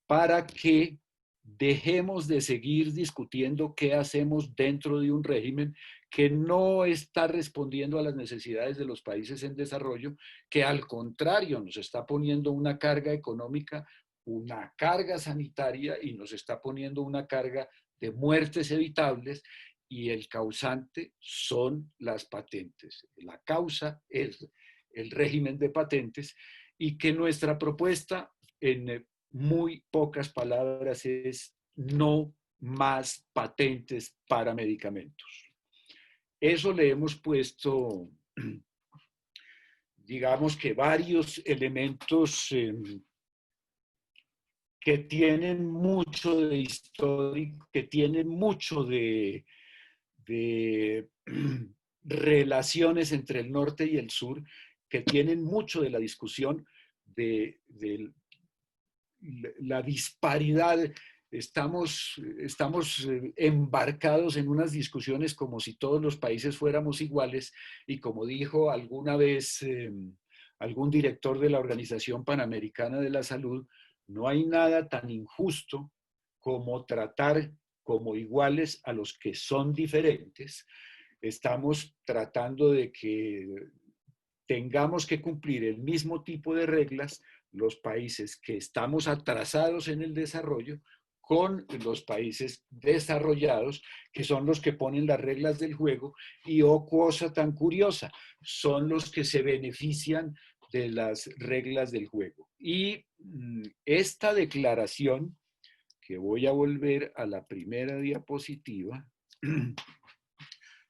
para que dejemos de seguir discutiendo qué hacemos dentro de un régimen que no está respondiendo a las necesidades de los países en desarrollo, que al contrario nos está poniendo una carga económica, una carga sanitaria y nos está poniendo una carga de muertes evitables, y el causante son las patentes. La causa es el régimen de patentes, y que nuestra propuesta en muy pocas palabras es no más patentes para medicamentos. Eso le hemos puesto, digamos que varios elementos que tienen mucho de histórico, que tienen mucho de relaciones entre el norte y el sur, que tienen mucho de la discusión de la disparidad. Estamos embarcados en unas discusiones como si todos los países fuéramos iguales, y como dijo alguna vez algún director de la Organización Panamericana de la Salud, no hay nada tan injusto como tratar como iguales a los que son diferentes. Estamos tratando de que tengamos que cumplir el mismo tipo de reglas los países que estamos atrasados en el desarrollo con los países desarrollados, que son los que ponen las reglas del juego, y cosa tan curiosa, son los que se benefician de las reglas del juego. Y esta declaración, que voy a volver a la primera diapositiva,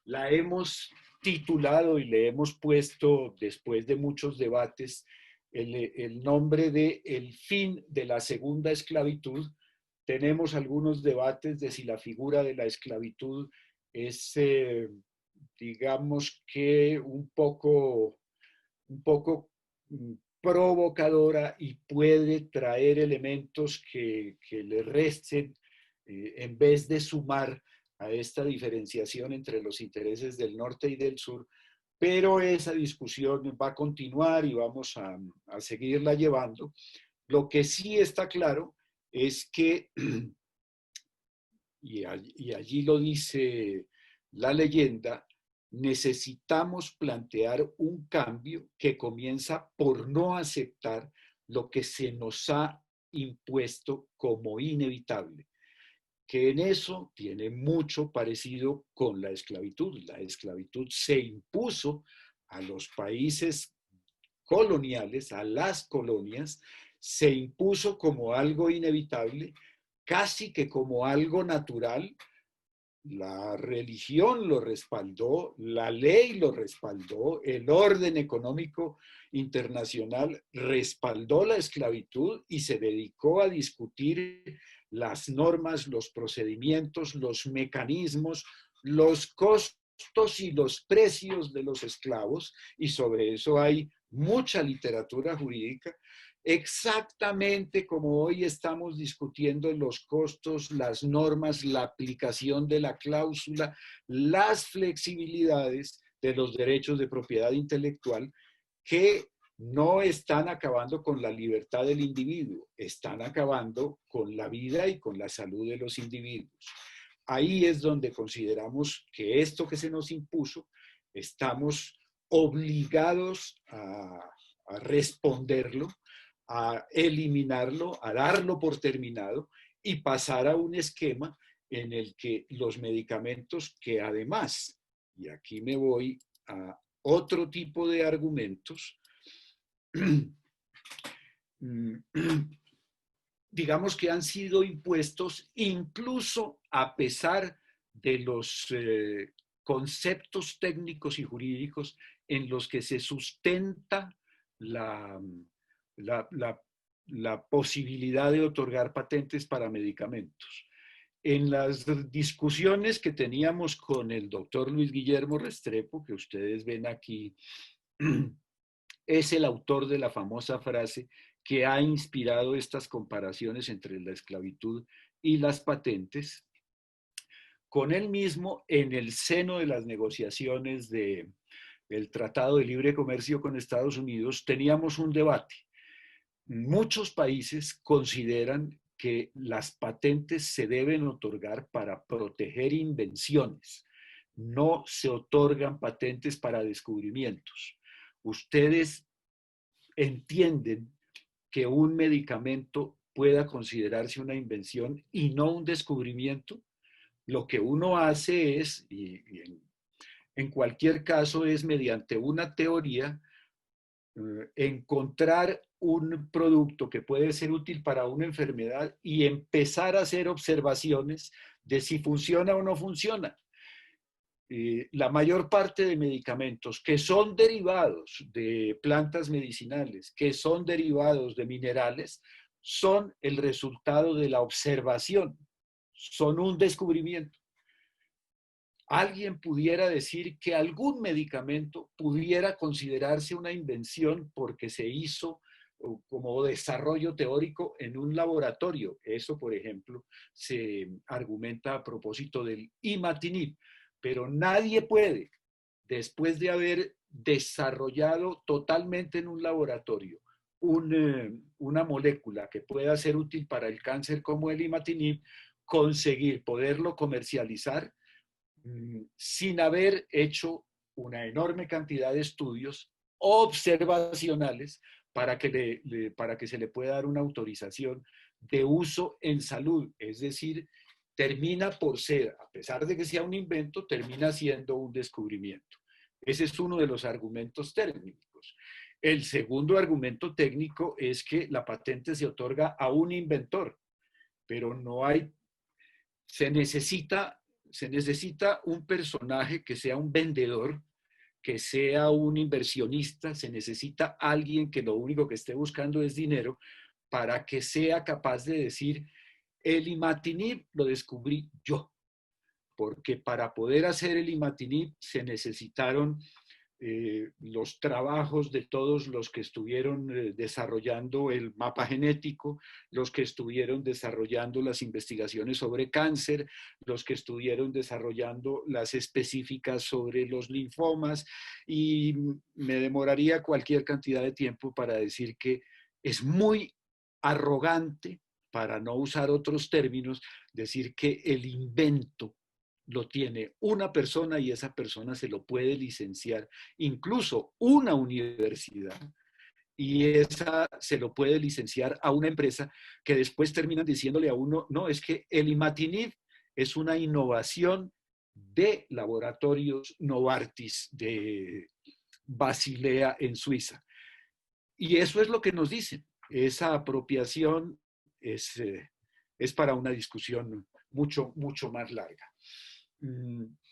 la hemos titulado y le hemos puesto, después de muchos debates, el nombre de El fin de la segunda esclavitud. Tenemos algunos debates de si la figura de la esclavitud es, digamos que un poco provocadora y puede traer elementos que le resten en vez de sumar a esta diferenciación entre los intereses del norte y del sur, pero esa discusión va a continuar y vamos a seguirla llevando. Lo que sí está claro es que, y allí lo dice la leyenda, necesitamos plantear un cambio que comienza por no aceptar lo que se nos ha impuesto como inevitable, que en eso tiene mucho parecido con la esclavitud. La esclavitud se impuso a los países coloniales, a las colonias, se impuso como algo inevitable, casi que como algo natural. La religión lo respaldó, la ley lo respaldó, el orden económico internacional respaldó la esclavitud y se dedicó a discutir las normas, los procedimientos, los mecanismos, los costos y los precios de los esclavos, y sobre eso hay mucha literatura jurídica, exactamente como hoy estamos discutiendo los costos, las normas, la aplicación de la cláusula, las flexibilidades de los derechos de propiedad intelectual, que no están acabando con la libertad del individuo, están acabando con la vida y con la salud de los individuos. Ahí es donde consideramos que esto que se nos impuso, estamos obligados a responderlo, a eliminarlo, a darlo por terminado y pasar a un esquema en el que los medicamentos que además, y aquí me voy a otro tipo de argumentos, digamos que han sido impuestos incluso a pesar de los conceptos técnicos y jurídicos en los que se sustenta la posibilidad de otorgar patentes para medicamentos. En las discusiones que teníamos con el doctor Luis Guillermo Restrepo, que ustedes ven aquí, es el autor de la famosa frase que ha inspirado estas comparaciones entre la esclavitud y las patentes. Con él mismo, en el seno de las negociaciones del Tratado de Libre Comercio con Estados Unidos, teníamos un debate. Muchos países consideran que las patentes se deben otorgar para proteger invenciones. No se otorgan patentes para descubrimientos. Ustedes entienden que un medicamento pueda considerarse una invención y no un descubrimiento. Lo que uno hace es, y en cualquier caso es mediante una teoría, encontrar un producto que puede ser útil para una enfermedad y empezar a hacer observaciones de si funciona o no funciona. La mayor parte de medicamentos que son derivados de plantas medicinales, que son derivados de minerales, son el resultado de la observación, son un descubrimiento. Alguien pudiera decir que algún medicamento pudiera considerarse una invención porque se hizo como desarrollo teórico en un laboratorio. Eso, por ejemplo, se argumenta a propósito del imatinib. Pero nadie puede, después de haber desarrollado totalmente en un laboratorio una molécula que pueda ser útil para el cáncer como el imatinib, conseguir poderlo comercializar sin haber hecho una enorme cantidad de estudios observacionales para que se le pueda dar una autorización de uso en salud. Es decir, termina por ser, a pesar de que sea un invento, termina siendo un descubrimiento. Ese es uno de los argumentos técnicos. El segundo argumento técnico es que la patente se otorga a un inventor, pero no hay, se necesita un personaje que sea un vendedor, que sea un inversionista, se necesita alguien que lo único que esté buscando es dinero para que sea capaz de decir, el imatinib lo descubrí yo, porque para poder hacer el imatinib se necesitaron los trabajos de todos los que estuvieron desarrollando el mapa genético, los que estuvieron desarrollando las investigaciones sobre cáncer, los que estuvieron desarrollando las específicas sobre los linfomas, y me demoraría cualquier cantidad de tiempo para decir que es muy arrogante, para no usar otros términos, decir que el invento lo tiene una persona y esa persona se lo puede licenciar, incluso una universidad, y esa se lo puede licenciar a una empresa que después terminan diciéndole a uno, no, es que el imatinib es una innovación de Laboratorios Novartis de Basilea en Suiza. Y eso es lo que nos dicen. Esa apropiación es para una discusión mucho, mucho más larga.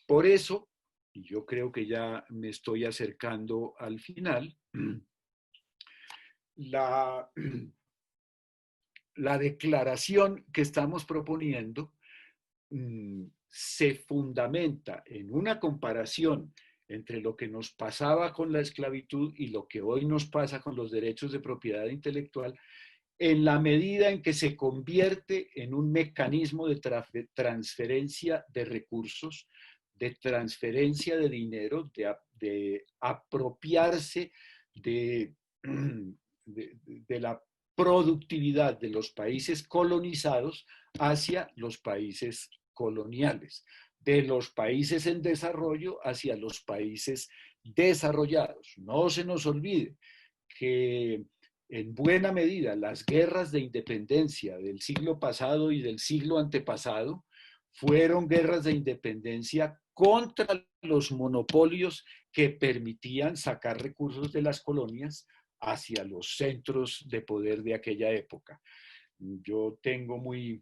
Por eso, y yo creo que ya me estoy acercando al final, la declaración que estamos proponiendo se fundamenta en una comparación entre lo que nos pasaba con la esclavitud y lo que hoy nos pasa con los derechos de propiedad intelectual, en la medida en que se convierte en un mecanismo de transferencia de recursos, de transferencia de dinero, de apropiarse de de la productividad de los países colonizados hacia los países coloniales, de los países en desarrollo hacia los países desarrollados. No se nos olvide que en buena medida las guerras de independencia del siglo pasado y del siglo antepasado fueron guerras de independencia contra los monopolios que permitían sacar recursos de las colonias hacia los centros de poder de aquella época. Yo tengo muy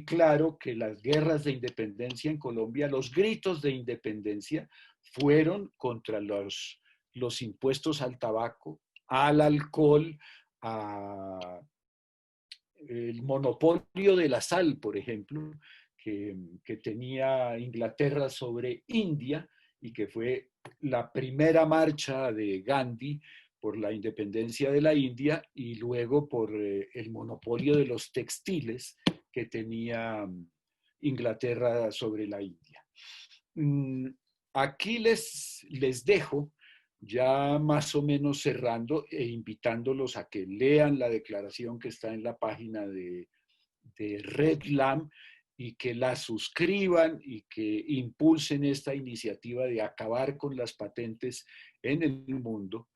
claro que las guerras de independencia en Colombia, los gritos de independencia, fueron contra los impuestos al tabaco, al alcohol, el monopolio de la sal, por ejemplo, que tenía Inglaterra sobre India y que fue la primera marcha de Gandhi por la independencia de la India y luego por el monopolio de los textiles que tenía Inglaterra sobre la India. Aquí les dejo, ya más o menos cerrando e invitándolos a que lean la declaración que está en la página de RedLam y que la suscriban y que impulsen esta iniciativa de acabar con las patentes en el mundo.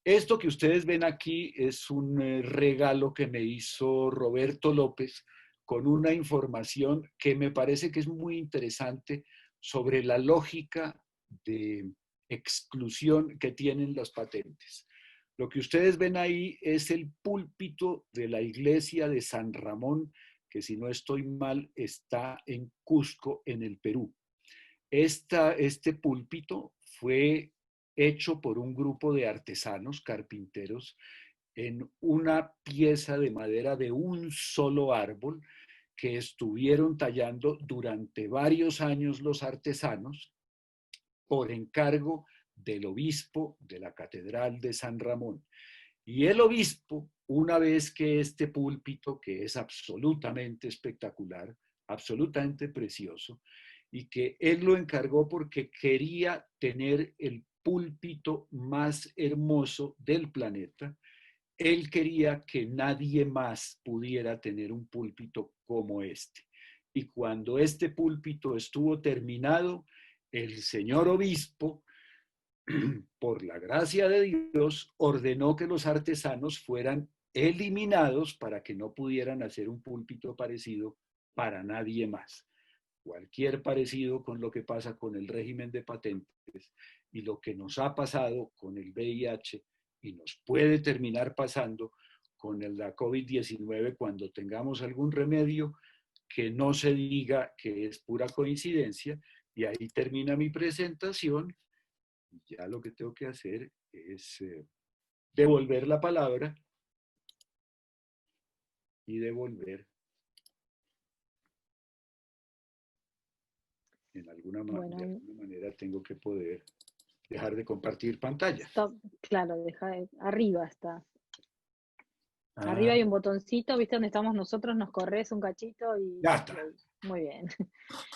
Esto que ustedes ven aquí es un regalo que me hizo Roberto López con una información que me parece que es muy interesante sobre la lógica de exclusión que tienen las patentes. Lo que ustedes ven ahí es el púlpito de la iglesia de San Ramón, que si no estoy mal está en Cusco, en el Perú. Este púlpito fue hecho por un grupo de artesanos, carpinteros, en una pieza de madera de un solo árbol que estuvieron tallando durante varios años los artesanos por encargo del obispo de la Catedral de San Ramón. Y el obispo, una vez que este púlpito, que es absolutamente espectacular, absolutamente precioso, y que él lo encargó porque quería tener el púlpito más hermoso del planeta, él quería que nadie más pudiera tener un púlpito como este. Y cuando este púlpito estuvo terminado, el señor obispo, por la gracia de Dios, ordenó que los artesanos fueran eliminados para que no pudieran hacer un púlpito parecido para nadie más. Cualquier parecido con lo que pasa con el régimen de patentes y lo que nos ha pasado con el VIH y nos puede terminar pasando con la COVID-19 cuando tengamos algún remedio, que no se diga que es pura coincidencia. Y ahí termina mi presentación. Ya lo que tengo que hacer es devolver la palabra y devolver en alguna manera tengo que poder dejar de compartir pantalla. Stop, claro, arriba está. Arriba hay un botoncito, ¿viste donde estamos nosotros? Nos corres un cachito y... Ya está. Muy bien.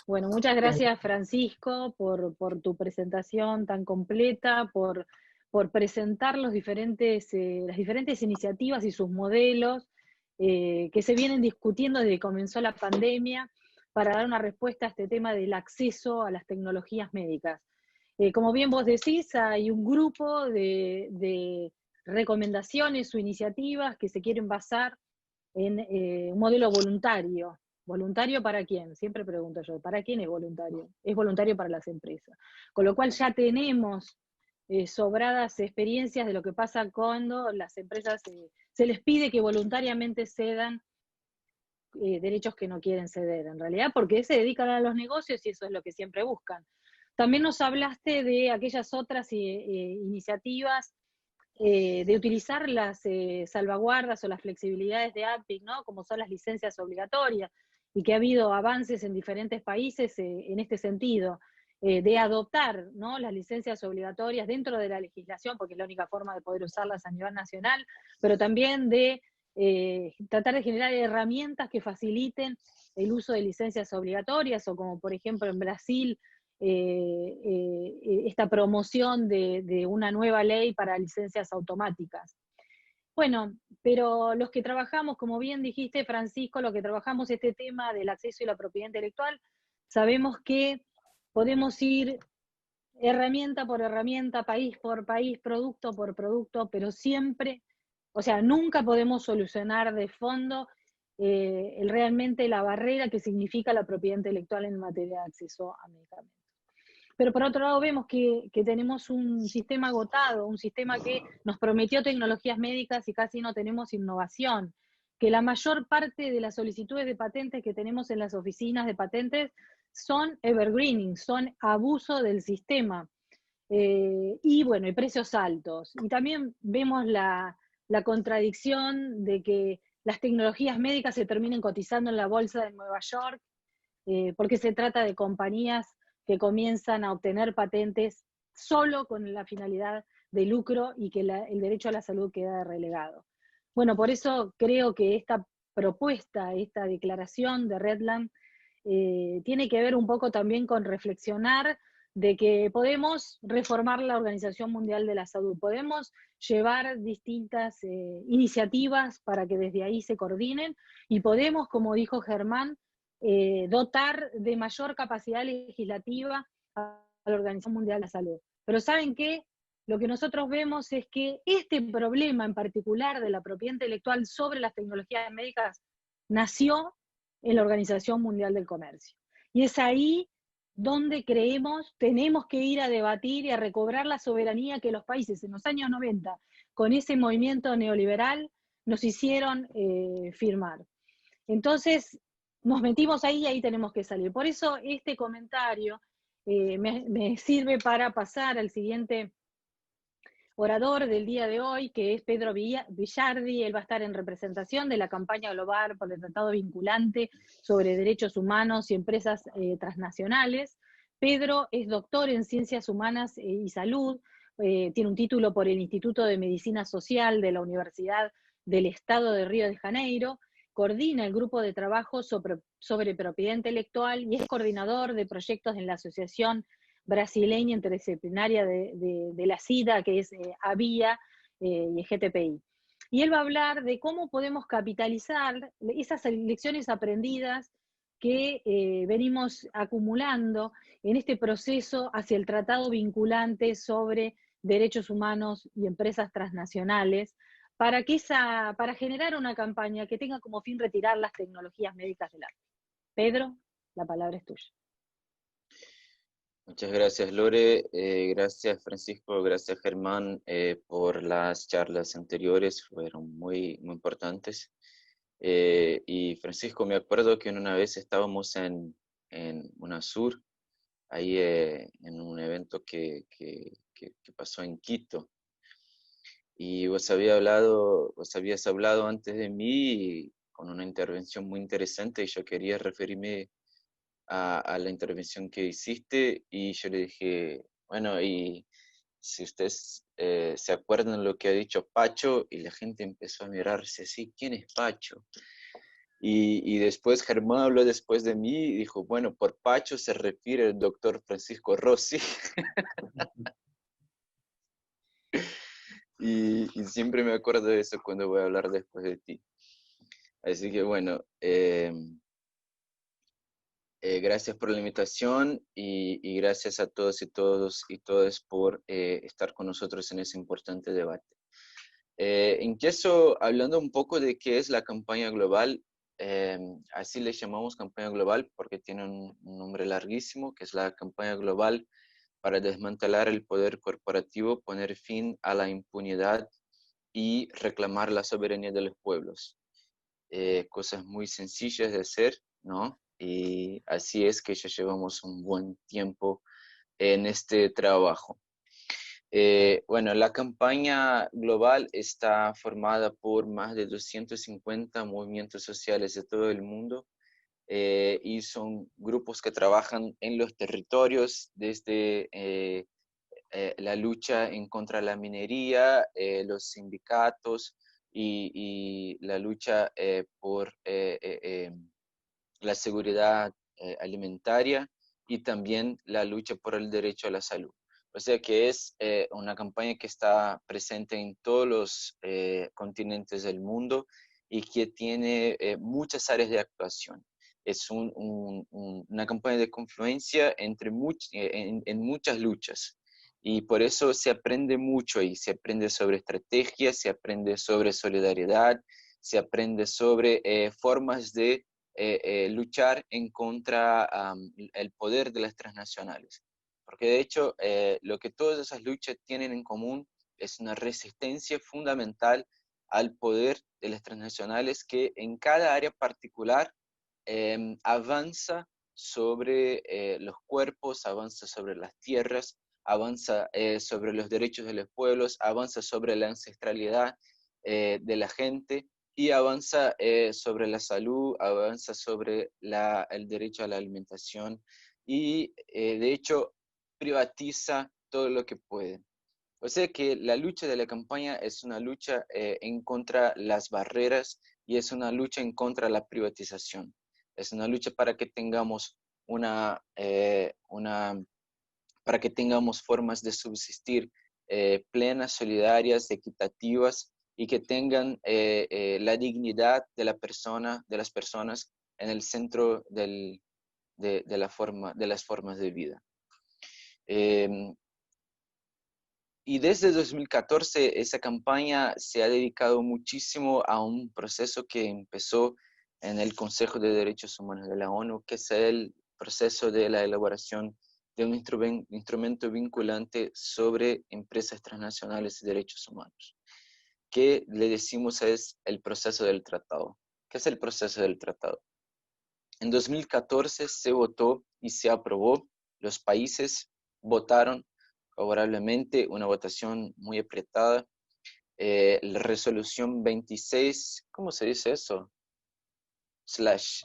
Bueno, muchas gracias, Francisco, por tu presentación tan completa, por presentar las diferentes iniciativas y sus modelos que se vienen discutiendo desde que comenzó la pandemia para dar una respuesta a este tema del acceso a las tecnologías médicas. Como bien vos decís, hay un grupo de recomendaciones o iniciativas que se quieren basar en un modelo voluntario. ¿Voluntario para quién? Siempre pregunto yo, ¿para quién es voluntario? Es voluntario para las empresas. Con lo cual ya tenemos sobradas experiencias de lo que pasa cuando las empresas se les pide que voluntariamente cedan derechos que no quieren ceder, en realidad, porque se dedican a los negocios y eso es lo que siempre buscan. También nos hablaste de aquellas otras iniciativas de utilizar las salvaguardas o las flexibilidades de APIC, ¿no? Como son las licencias obligatorias, y que ha habido avances en diferentes países en este sentido, de adoptar, ¿no?, las licencias obligatorias dentro de la legislación, porque es la única forma de poder usarlas a nivel nacional, pero también de tratar de generar herramientas que faciliten el uso de licencias obligatorias, o como por ejemplo en Brasil, esta promoción de una nueva ley para licencias automáticas. Bueno, pero los que trabajamos, como bien dijiste, Francisco, los que trabajamos este tema del acceso y la propiedad intelectual, sabemos que podemos ir herramienta por herramienta, país por país, producto por producto, pero siempre, o sea, nunca podemos solucionar de fondo realmente la barrera que significa la propiedad intelectual en materia de acceso a medicamentos. Pero por otro lado vemos que tenemos un sistema agotado, un sistema que nos prometió tecnologías médicas y casi no tenemos innovación, que la mayor parte de las solicitudes de patentes que tenemos en las oficinas de patentes son evergreening, son abuso del sistema. Y bueno, y precios altos. Y también vemos la contradicción de que las tecnologías médicas se terminen cotizando en la bolsa de Nueva York, porque se trata de compañías que comienzan a obtener patentes solo con la finalidad de lucro y que el derecho a la salud queda relegado. Bueno, por eso creo que esta propuesta, esta declaración de Redland, tiene que ver un poco también con reflexionar de que podemos reformar la Organización Mundial de la Salud, podemos llevar distintas iniciativas para que desde ahí se coordinen y podemos, como dijo Germán, dotar de mayor capacidad legislativa a la Organización Mundial de la Salud. Pero ¿saben qué? Lo que nosotros vemos es que este problema en particular de la propiedad intelectual sobre las tecnologías médicas nació en la Organización Mundial del Comercio. Y es ahí donde creemos tenemos que ir a debatir y a recobrar la soberanía que los países en los años 90, con ese movimiento neoliberal, nos hicieron firmar. Entonces, nos metimos ahí y ahí tenemos que salir. Por eso este comentario me sirve para pasar al siguiente orador del día de hoy, que es Pedro Villardi. Él va a estar en representación de la campaña global por el Tratado Vinculante sobre Derechos Humanos y Empresas Transnacionales. Pedro es doctor en Ciencias Humanas y Salud, tiene un título por el Instituto de Medicina Social de la Universidad del Estado de Río de Janeiro, coordina el grupo de trabajo sobre propiedad intelectual y es coordinador de proyectos en la Asociación Brasileña Interdisciplinaria de la SIDA, que es AVIA y GTPI. Y él va a hablar de cómo podemos capitalizar esas lecciones aprendidas que venimos acumulando en este proceso hacia el tratado vinculante sobre derechos humanos y empresas transnacionales, para generar una campaña que tenga como fin retirar las tecnologías médicas del arte. Pedro, la palabra es tuya. Muchas gracias, Lore. Gracias, Francisco. Gracias, Germán, por las charlas anteriores. Fueron muy, muy importantes. Y Francisco, me acuerdo que una vez estábamos en UNASUR, ahí en un evento que pasó en Quito. Y vos habías hablado antes de mí con una intervención muy interesante y yo quería referirme a la intervención que hiciste y yo le dije, bueno, y si ustedes se acuerdan lo que ha dicho Pacho, y la gente empezó a mirarse así, ¿quién es Pacho? Y después Germán habló después de mí y dijo, bueno, por Pacho se refiere el doctor Francisco Rossi. Y siempre me acuerdo de eso cuando voy a hablar después de ti. Así que bueno, gracias por la invitación y gracias a todos y todas por estar con nosotros en ese importante debate. Empiezo hablando un poco de qué es la campaña global. Así le llamamos campaña global porque tiene un nombre larguísimo, que es la campaña global para desmantelar el poder corporativo, poner fin a la impunidad y reclamar la soberanía de los pueblos. Cosas muy sencillas de hacer, ¿no? Y así es que ya llevamos un buen tiempo en este trabajo. Bueno, la campaña global está formada por más de 250 movimientos sociales de todo el mundo y son grupos que trabajan en los territorios desde la lucha en contra de la minería, los sindicatos y la lucha por la seguridad alimentaria y también la lucha por el derecho a la salud. O sea que es una campaña que está presente en todos los continentes del mundo y que tiene muchas áreas de actuación. Es una campaña de confluencia entre en muchas luchas. Y por eso se aprende mucho ahí, se aprende sobre estrategias, se aprende sobre solidaridad, se aprende sobre formas de luchar en contra el poder de las transnacionales. Porque de hecho, lo que todas esas luchas tienen en común es una resistencia fundamental al poder de las transnacionales que en cada área particular avanza sobre los cuerpos, avanza sobre las tierras, avanza sobre los derechos de los pueblos, avanza sobre la ancestralidad de la gente y avanza sobre la salud, avanza sobre el derecho a la alimentación y de hecho privatiza todo lo que puede. O sea que la lucha de la campaña es una lucha en contra las barreras y es una lucha en contra la privatización. Es una lucha para que tengamos para que tengamos formas de subsistir plenas, solidarias, equitativas y que tengan la dignidad de la persona, de las personas en el centro de las formas de vida. Y desde 2014 esa campaña se ha dedicado muchísimo a un proceso que empezó en el Consejo de Derechos Humanos de la ONU, que es el proceso de la elaboración de un instrumento vinculante sobre empresas transnacionales y derechos humanos, que le decimos es el proceso del tratado. ¿Qué es el proceso del tratado? En 2014 se votó y se aprobó, los países votaron favorablemente, una votación muy apretada, la resolución 26, ¿cómo se dice eso? Slash,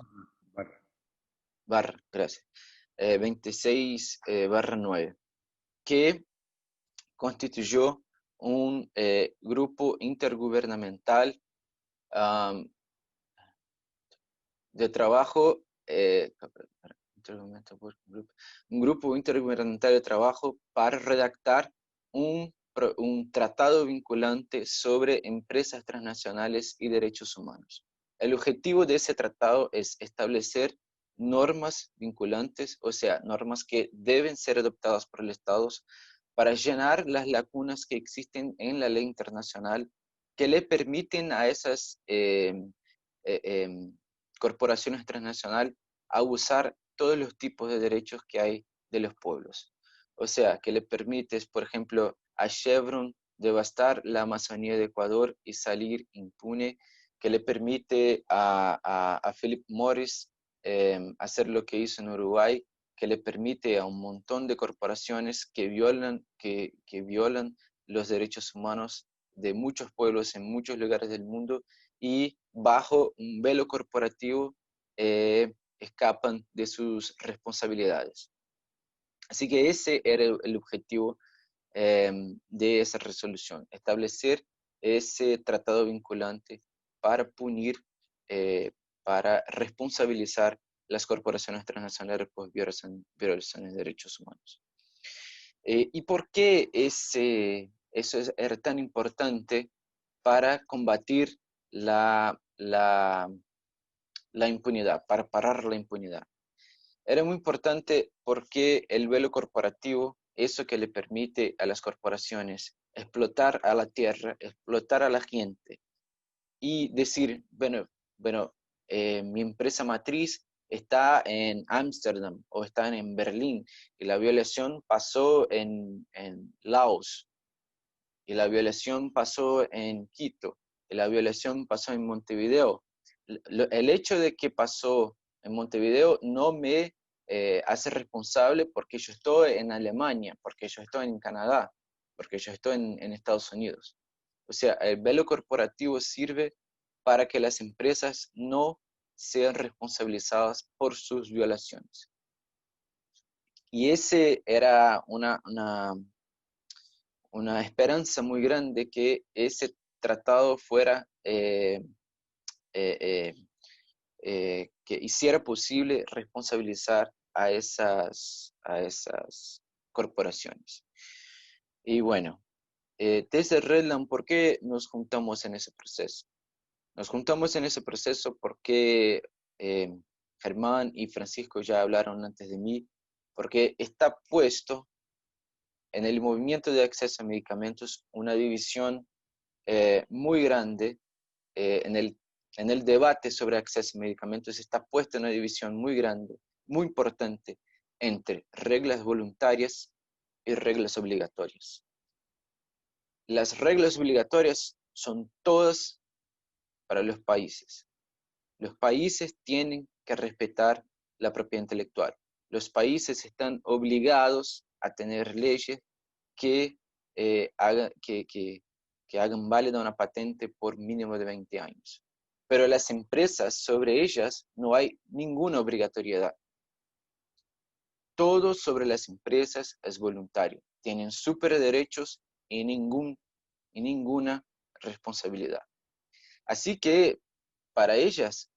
gracias, 26 barra 9, que constituyó un grupo intergubernamental de trabajo, un grupo intergubernamental de trabajo para redactar un tratado vinculante sobre empresas transnacionales y derechos humanos. El objetivo de ese tratado es establecer normas vinculantes, o sea, normas que deben ser adoptadas por los estados para llenar las lagunas que existen en la ley internacional que le permiten a esas corporaciones transnacionales a usar todos los tipos de derechos que hay de los pueblos. O sea, que le permites, por ejemplo, a Chevron devastar la Amazonía de Ecuador y salir impune, que le permite a Philip Morris hacer lo que hizo en Uruguay, que le permite a un montón de corporaciones que violan los derechos humanos de muchos pueblos en muchos lugares del mundo y bajo un velo corporativo escapan de sus responsabilidades. Así que ese era el objetivo de esa resolución, establecer ese tratado vinculante para punir, para responsabilizar las corporaciones transnacionales por violaciones de derechos humanos. ¿Y por qué eso era tan importante para combatir la impunidad, para parar la impunidad? Era muy importante porque el velo corporativo, eso que le permite a las corporaciones explotar a la tierra, explotar a la gente y decir, bueno, mi empresa matriz está en Ámsterdam o está en Berlín y la violación pasó en Laos y la violación pasó en Quito y la violación pasó en Montevideo. El hecho de que pasó en Montevideo no me hace responsable porque yo estoy en Alemania, porque yo estoy en Canadá, porque yo estoy en Estados Unidos. O sea, el velo corporativo sirve para que las empresas no sean responsabilizadas por sus violaciones. Y ese era una esperanza muy grande que ese tratado fuera, que hiciera posible responsabilizar a esas corporaciones. Y bueno, desde Redland, ¿por qué nos juntamos en ese proceso? Nos juntamos en ese proceso porque Germán y Francisco ya hablaron antes de mí, porque está puesto en el movimiento de acceso a medicamentos una división muy grande en el debate sobre acceso a medicamentos está puesta una división muy grande, muy importante, entre reglas voluntarias y reglas obligatorias. Las reglas obligatorias son todas para los países. Los países tienen que respetar la propiedad intelectual. Los países están obligados a tener leyes que, que hagan válida una patente por mínimo de 20 años. Pero las empresas, sobre ellas no hay ninguna obligatoriedad. Todo sobre las empresas es voluntario. Tienen súper derechos y ninguna responsabilidad. Así que para ellas,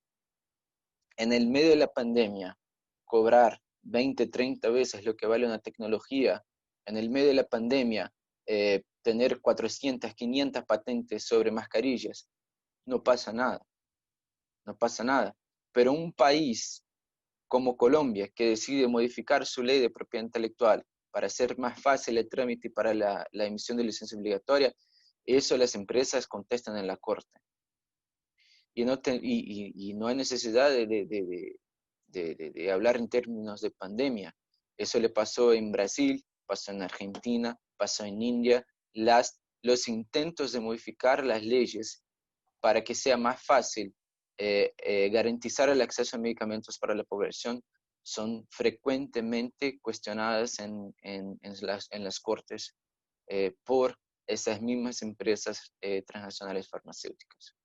en el medio de la pandemia, cobrar 20, 30 veces lo que vale una tecnología, en el medio de la pandemia, tener 400, 500 patentes sobre mascarillas, no pasa nada, no pasa nada. Pero un país como Colombia, que decide modificar su ley de propiedad intelectual para hacer más fácil el trámite para la emisión de licencia obligatoria, eso las empresas contestan en la corte. Y no hay necesidad de hablar en términos de pandemia. Eso le pasó en Brasil, pasó en Argentina, pasó en India. Los intentos de modificar las leyes para que sea más fácil garantizar el acceso a medicamentos para la población son frecuentemente cuestionadas en las cortes por esas mismas empresas transnacionales farmacéuticas.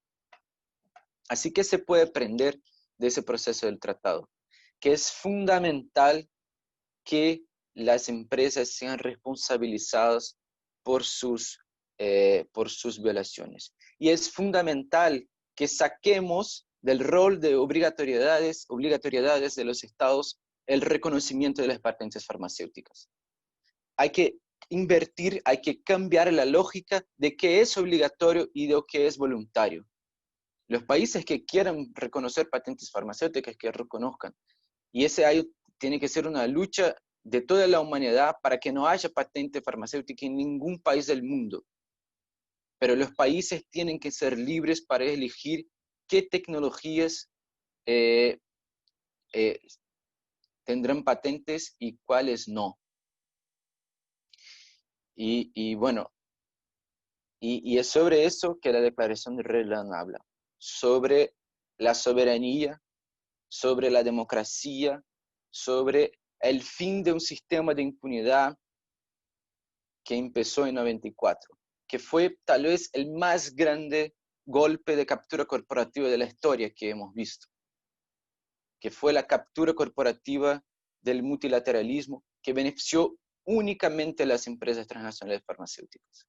Así que se puede aprender de ese proceso del tratado, que es fundamental que las empresas sean responsabilizadas por sus violaciones. Y es fundamental que saquemos del rol de obligatoriedades de los estados el reconocimiento de las patentes farmacéuticas. Hay que invertir, hay que cambiar la lógica de qué es obligatorio y de qué es voluntario. Los países que quieran reconocer patentes farmacéuticas, que reconozcan. Y tiene que ser una lucha de toda la humanidad para que no haya patente farmacéutica en ningún país del mundo. Pero los países tienen que ser libres para elegir qué tecnologías tendrán patentes y cuáles no. Y bueno, y es sobre eso que la Declaración de Redland habla, sobre la soberanía, sobre la democracia, sobre el fin de un sistema de impunidad que empezó en 94, que fue tal vez el más grande golpe de captura corporativa de la historia que hemos visto, que fue la captura corporativa del multilateralismo que benefició únicamente a las empresas transnacionales farmacéuticas.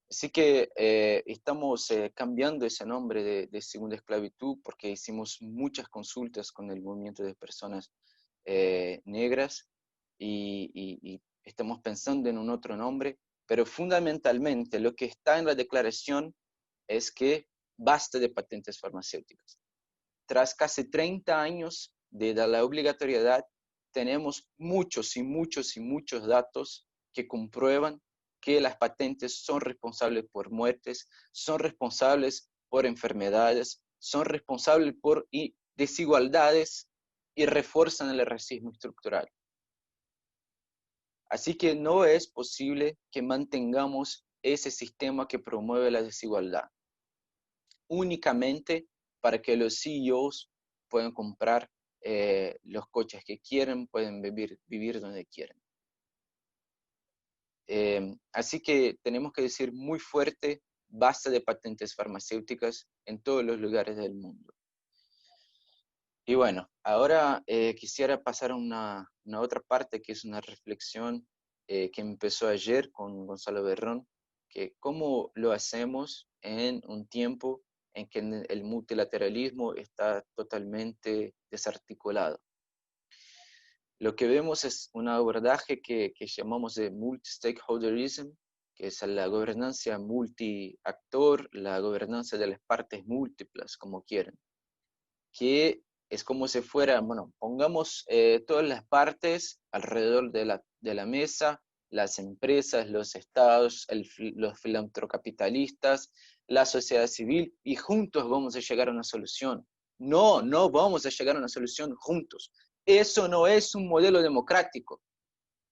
Así que estamos cambiando ese nombre de segunda esclavitud porque hicimos muchas consultas con el movimiento de personas negras y estamos pensando en un otro nombre, pero fundamentalmente lo que está en la declaración es que basta de patentes farmacéuticas. Tras casi 30 años de la obligatoriedad, tenemos muchos datos que comprueban que las patentes son responsables por muertes, son responsables por enfermedades, son responsables por desigualdades y refuerzan el racismo estructural. Así que no es posible que mantengamos ese sistema que promueve la desigualdad únicamente para que los CEOs puedan comprar los coches que quieren, pueden vivir donde quieren. Así que tenemos que decir muy fuerte, basta de patentes farmacéuticas en todos los lugares del mundo. Y bueno, ahora quisiera pasar a una otra parte que es una reflexión que empezó ayer con Gonzalo Berrón, que cómo lo hacemos en un tiempo en que el multilateralismo está totalmente desarticulado. lo que vemos es un abordaje que llamamos de multi-stakeholderism, que es la gobernanza multi-actor, la gobernanza de las partes múltiples, como quieran, que es como si fuera, bueno, pongamos todas las partes alrededor de la mesa, las empresas, los estados, los filantrocapitalistas, la sociedad civil, y juntos vamos a llegar a una solución. No, no vamos a llegar a una solución juntos. Eso no es un modelo democrático.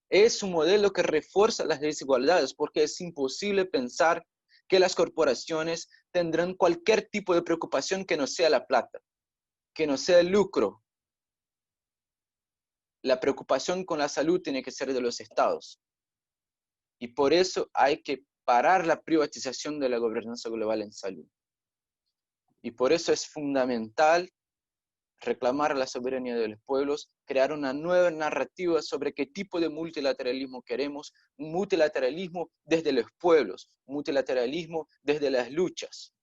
Es un modelo que refuerza las desigualdades, porque es imposible pensar que las corporaciones tendrán cualquier tipo de preocupación que no sea la plata, que no sea el lucro. La preocupación con la salud tiene que ser de los estados. Y por eso hay que parar la privatización de la gobernanza global en salud. Y por eso es fundamental reclamar la soberanía de los pueblos, crear una nueva narrativa sobre qué tipo de multilateralismo queremos, un multilateralismo desde los pueblos, un multilateralismo desde las luchas,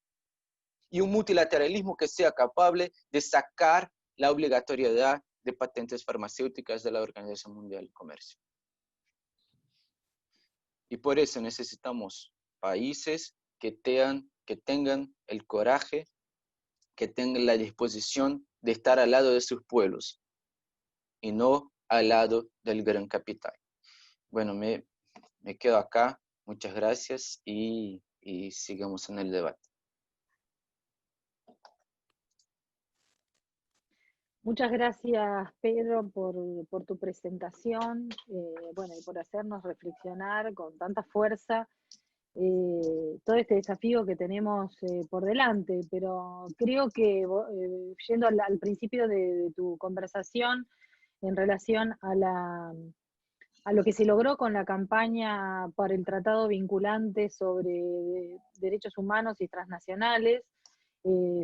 y un multilateralismo que sea capaz de sacar la obligatoriedad de patentes farmacéuticas de la Organización Mundial del Comercio. Y por eso necesitamos países que tengan el coraje, que tengan la disposición de estar al lado de sus pueblos y no al lado del gran capital. Bueno, me quedo acá. Muchas gracias y sigamos en el debate. Muchas gracias, Pedro, por tu presentación, bueno, y por hacernos reflexionar con tanta fuerza todo este desafío que tenemos por delante. Pero creo que, yendo al principio de tu conversación, en relación a lo que se logró con la campaña para el tratado vinculante sobre derechos humanos y transnacionales,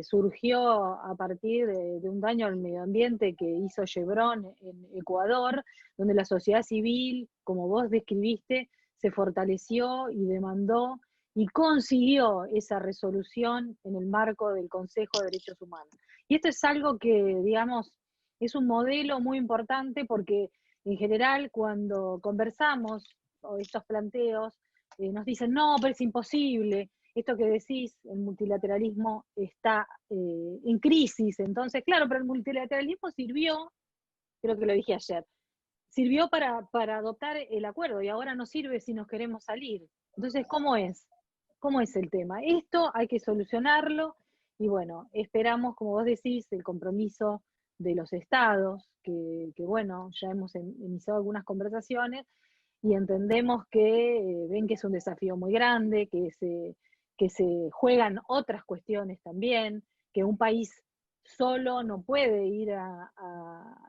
surgió a partir de un daño al medio ambiente que hizo Chevron en Ecuador, donde la sociedad civil, como vos describiste, se fortaleció y demandó y consiguió esa resolución en el marco del Consejo de Derechos Humanos. Y esto es algo que, digamos, es un modelo muy importante porque en general cuando conversamos o estos planteos, nos dicen, no, pero es imposible, esto que decís, el multilateralismo está en crisis. Entonces, claro, pero el multilateralismo sirvió, creo que lo dije ayer, sirvió para adoptar el acuerdo y ahora no sirve si nos queremos salir. Entonces, ¿cómo es? ¿Cómo es el tema? Esto hay que solucionarlo y bueno, esperamos, como vos decís, el compromiso de los estados, que bueno, ya hemos iniciado algunas conversaciones y entendemos que ven que es un desafío muy grande, que se juegan otras cuestiones también, que un país solo no puede ir a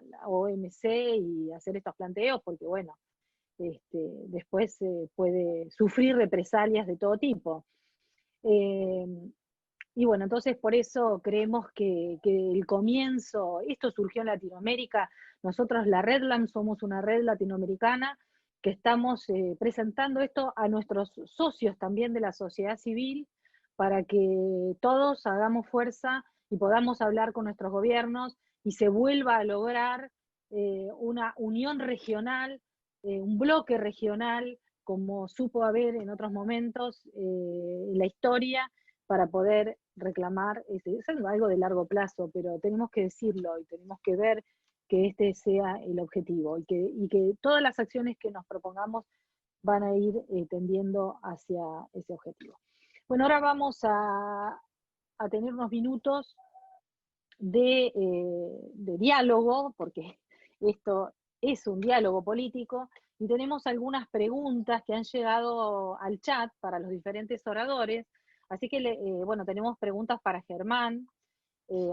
la OMC y hacer estos planteos porque, bueno, después puede sufrir represalias de todo tipo. Y bueno, entonces por eso creemos que el comienzo, esto surgió en Latinoamérica, nosotros la Redlam somos una red latinoamericana que estamos presentando esto a nuestros socios también de la sociedad civil para que todos hagamos fuerza y podamos hablar con nuestros gobiernos y se vuelva a lograr una unión regional, un bloque regional, como supo haber en otros momentos en la historia, para poder reclamar, es algo de largo plazo, pero tenemos que decirlo y tenemos que ver que este sea el objetivo y que todas las acciones que nos propongamos van a ir tendiendo hacia ese objetivo. Bueno, ahora vamos a tener unos minutos de diálogo, porque esto es un diálogo político, y tenemos algunas preguntas que han llegado al chat para los diferentes oradores. Así que, bueno, tenemos preguntas para Germán.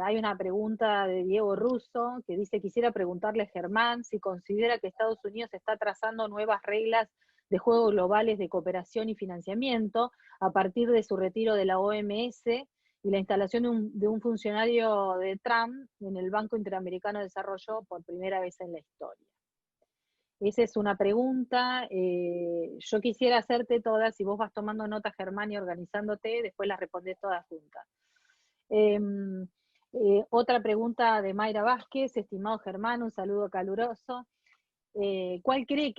Hay una pregunta de Diego Russo que dice, quisiera preguntarle a Germán si considera que Estados Unidos está trazando nuevas reglas de juego globales de cooperación y financiamiento a partir de su retiro de la OMS y la instalación de un funcionario de Trump en el Banco Interamericano de Desarrollo por primera vez en la historia. Esa es una pregunta. Yo quisiera hacerte todas, y vos vas tomando nota, Germán, y organizándote, después las respondés todas juntas. Otra pregunta de Mayra Vázquez, estimado Germán, un saludo caluroso. ¿cuál crees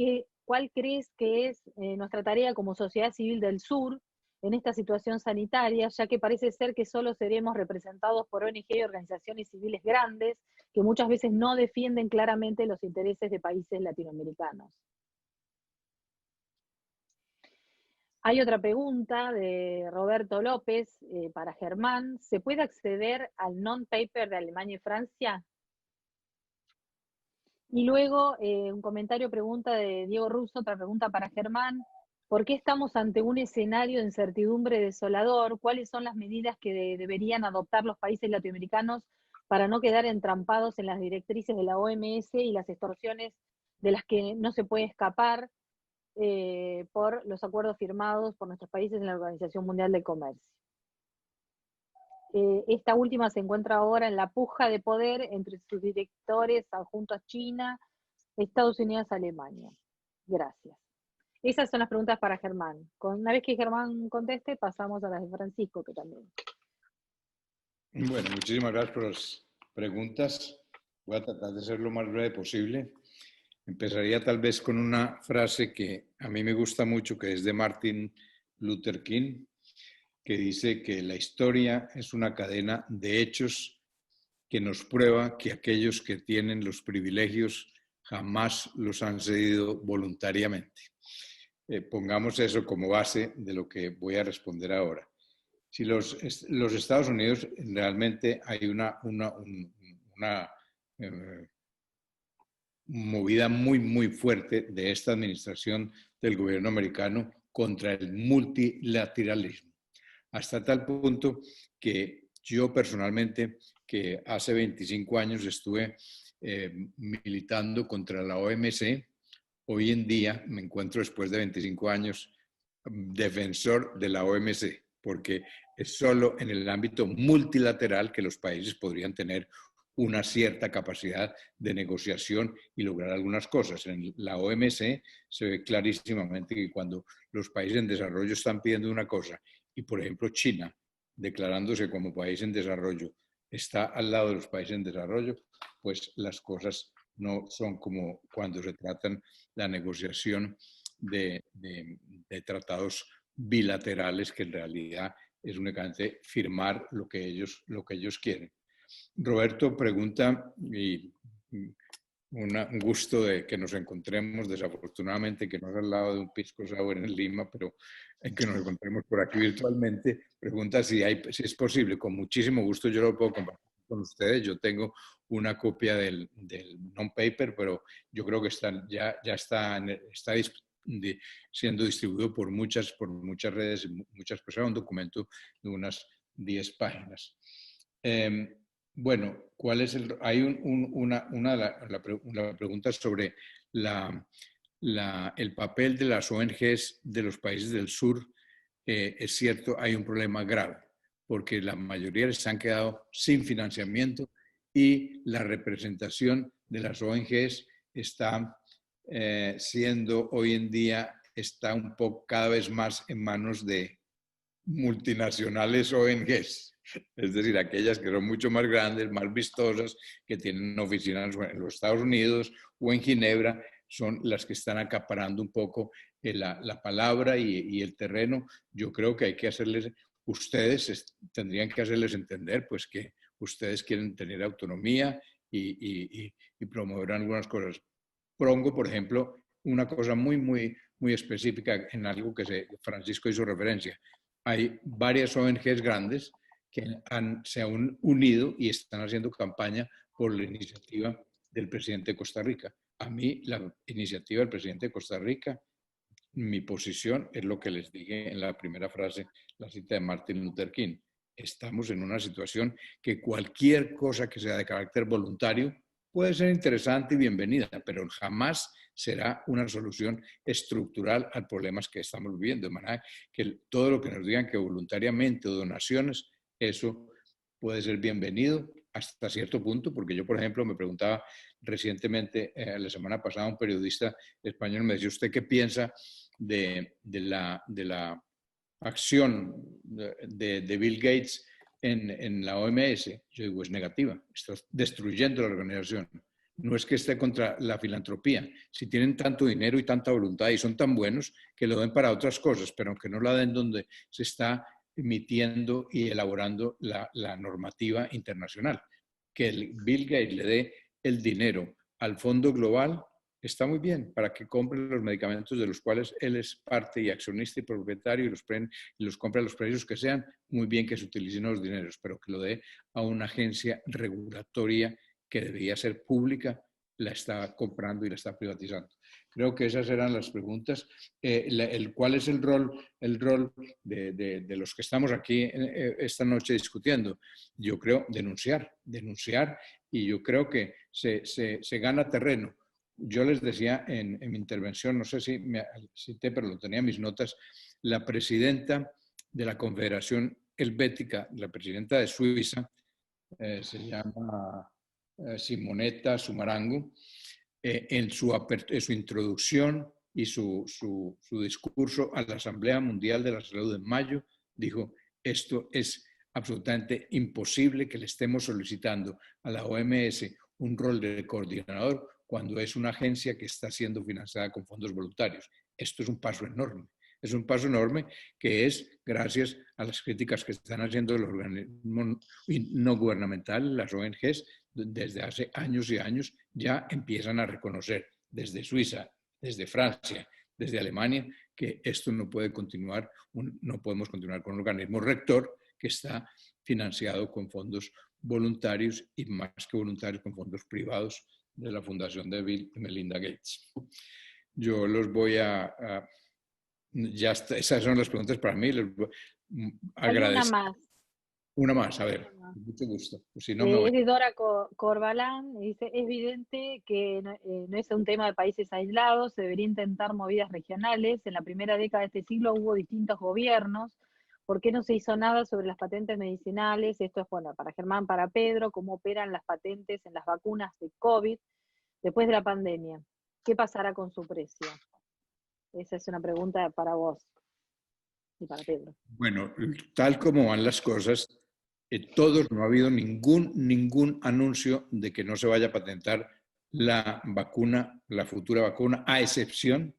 que es nuestra tarea como sociedad civil del sur en esta situación sanitaria, ya que parece ser que solo seremos representados por ONG y organizaciones civiles grandes que muchas veces no defienden claramente los intereses de países latinoamericanos? Hay otra pregunta de Roberto López para Germán. ¿Se puede acceder al non-paper de Alemania y Francia? Y luego un comentario, pregunta de Diego Russo, otra pregunta para Germán. ¿Por qué estamos ante un escenario de incertidumbre desolador? ¿Cuáles son las medidas que deberían adoptar los países latinoamericanos para no quedar entrampados en las directrices de la OMS y las extorsiones de las que no se puede escapar por los acuerdos firmados por nuestros países en la Organización Mundial del Comercio? Esta última se encuentra ahora en la puja de poder entre sus directores adjuntos a China, Estados Unidos y Alemania. Gracias. Esas son las preguntas para Germán. Una vez que Germán conteste, pasamos a las de Francisco, que también. Bueno, muchísimas gracias por las preguntas. Voy a tratar de ser lo más breve posible. Empezaría tal vez con una frase que a mí me gusta mucho, que es de Martin Luther King, que dice que la historia es una cadena de hechos que nos prueba que aquellos que tienen los privilegios jamás los han cedido voluntariamente. Pongamos eso como base de lo que voy a responder ahora. Si los Estados Unidos realmente hay una movida muy fuerte de esta administración del gobierno americano contra el multilateralismo. Hasta tal punto que yo personalmente, que hace 25 años estuve militando contra la OMC, hoy en día me encuentro después de 25 años defensor de la OMC, porque es solo en el ámbito multilateral que los países podrían tener una cierta capacidad de negociación y lograr algunas cosas. En la OMC se ve clarísimamente que cuando los países en desarrollo están pidiendo una cosa y, por ejemplo, China, declarándose como país en desarrollo, está al lado de los países en desarrollo, pues las cosas no son como cuando se tratan la negociación de tratados bilaterales, que en realidad es únicamente firmar lo que ellos quieren. Roberto pregunta, y un gusto de que nos encontremos, desafortunadamente que no es al lado de un pisco sour en Lima, pero en que nos encontremos por aquí virtualmente, pregunta si es posible. Con muchísimo gusto yo lo puedo compartir con ustedes. Yo tengo una copia del non-paper, pero yo creo que ya está siendo distribuido por muchas redes, muchas personas, un documento de unas 10 páginas. Bueno, hay una pregunta sobre el papel de las ONGs de los países del sur. Es cierto, hay un problema grave, porque la mayoría se han quedado sin financiamiento y la representación de las ONGs está siendo hoy en día, está un poco cada vez más en manos de multinacionales ONGs. Es decir, aquellas que son mucho más grandes, más vistosas, que tienen oficinas en los Estados Unidos o en Ginebra, son las que están acaparando un poco la palabra y el terreno. Yo creo que hay que ustedes tendrían que hacerles entender pues que ustedes quieren tener autonomía y promover algunas cosas. Pongo, por ejemplo, una cosa muy específica en algo que Francisco hizo referencia. Hay varias ONGs grandes que se han unido y están haciendo campaña por la iniciativa del presidente de Costa Rica. A mí, la iniciativa del presidente de Costa Rica, mi posición es lo que les dije en la primera frase, la cita de Martin Luther King. Estamos en una situación que cualquier cosa que sea de carácter voluntario puede ser interesante y bienvenida, pero jamás será una solución estructural al problema que estamos viviendo. De manera que todo lo que nos digan que voluntariamente o donaciones, eso puede ser bienvenido hasta cierto punto, porque yo, por ejemplo, me preguntaba recientemente, la semana pasada, un periodista español me decía, ¿usted qué piensa de la acción de Bill Gates en la OMS? Yo digo, es negativa, está destruyendo la organización. no es que esté contra la filantropía. Si tienen tanto dinero y tanta voluntad y son tan buenos, que lo den para otras cosas, pero aunque no la den donde se está emitiendo y elaborando la normativa internacional. Que el Bill Gates le dé el dinero al Fondo Global está muy bien para que compre los medicamentos de los cuales él es parte y accionista y propietario y los compre a los precios que sean, muy bien que se utilicen los dineros, pero que lo dé a una agencia regulatoria que debería ser pública, la está comprando y la está privatizando. Creo que esas eran las preguntas. ¿Cuál es el rol de los que estamos aquí esta noche discutiendo? Yo creo denunciar, y yo creo que se gana terreno. Yo les decía en mi intervención, no sé si me cité, pero lo tenía en mis notas, la presidenta de la Confederación Helvética, la presidenta de Suiza, se llama Simonetta Samarango, en su introducción y su discurso a la Asamblea Mundial de la Salud en mayo, dijo, esto es absolutamente imposible que le estemos solicitando a la OMS un rol de coordinador cuando es una agencia que está siendo financiada con fondos voluntarios. Esto es un paso enorme. Es un paso enorme que es gracias a las críticas que están haciendo los organismos no gubernamentales, las ONGs, desde hace años y años ya empiezan a reconocer desde Suiza, desde Francia, desde Alemania, que esto no puede continuar, no podemos continuar con un organismo rector que está financiado con fondos voluntarios y más que voluntarios con fondos privados de la Fundación de Bill y Melinda Gates. Yo los voy ya está, esas son las preguntas para mí. Les agradezco. Hay una más. Una más, a ver, con mucho gusto. Pues si no, me voy. Es de Dora Corbalán, dice, es evidente que no es un tema de países aislados, se debería intentar movidas regionales. En la primera década de este siglo hubo distintos gobiernos. ¿Por qué no se hizo nada sobre las patentes medicinales? Esto es, bueno, para Germán, para Pedro, ¿cómo operan las patentes en las vacunas de COVID después de la pandemia? ¿Qué pasará con su precio? Esa es una pregunta para vos y para Pedro. Bueno, tal como van las cosas, no ha habido ningún anuncio de que no se vaya a patentar la vacuna, la futura vacuna, a excepción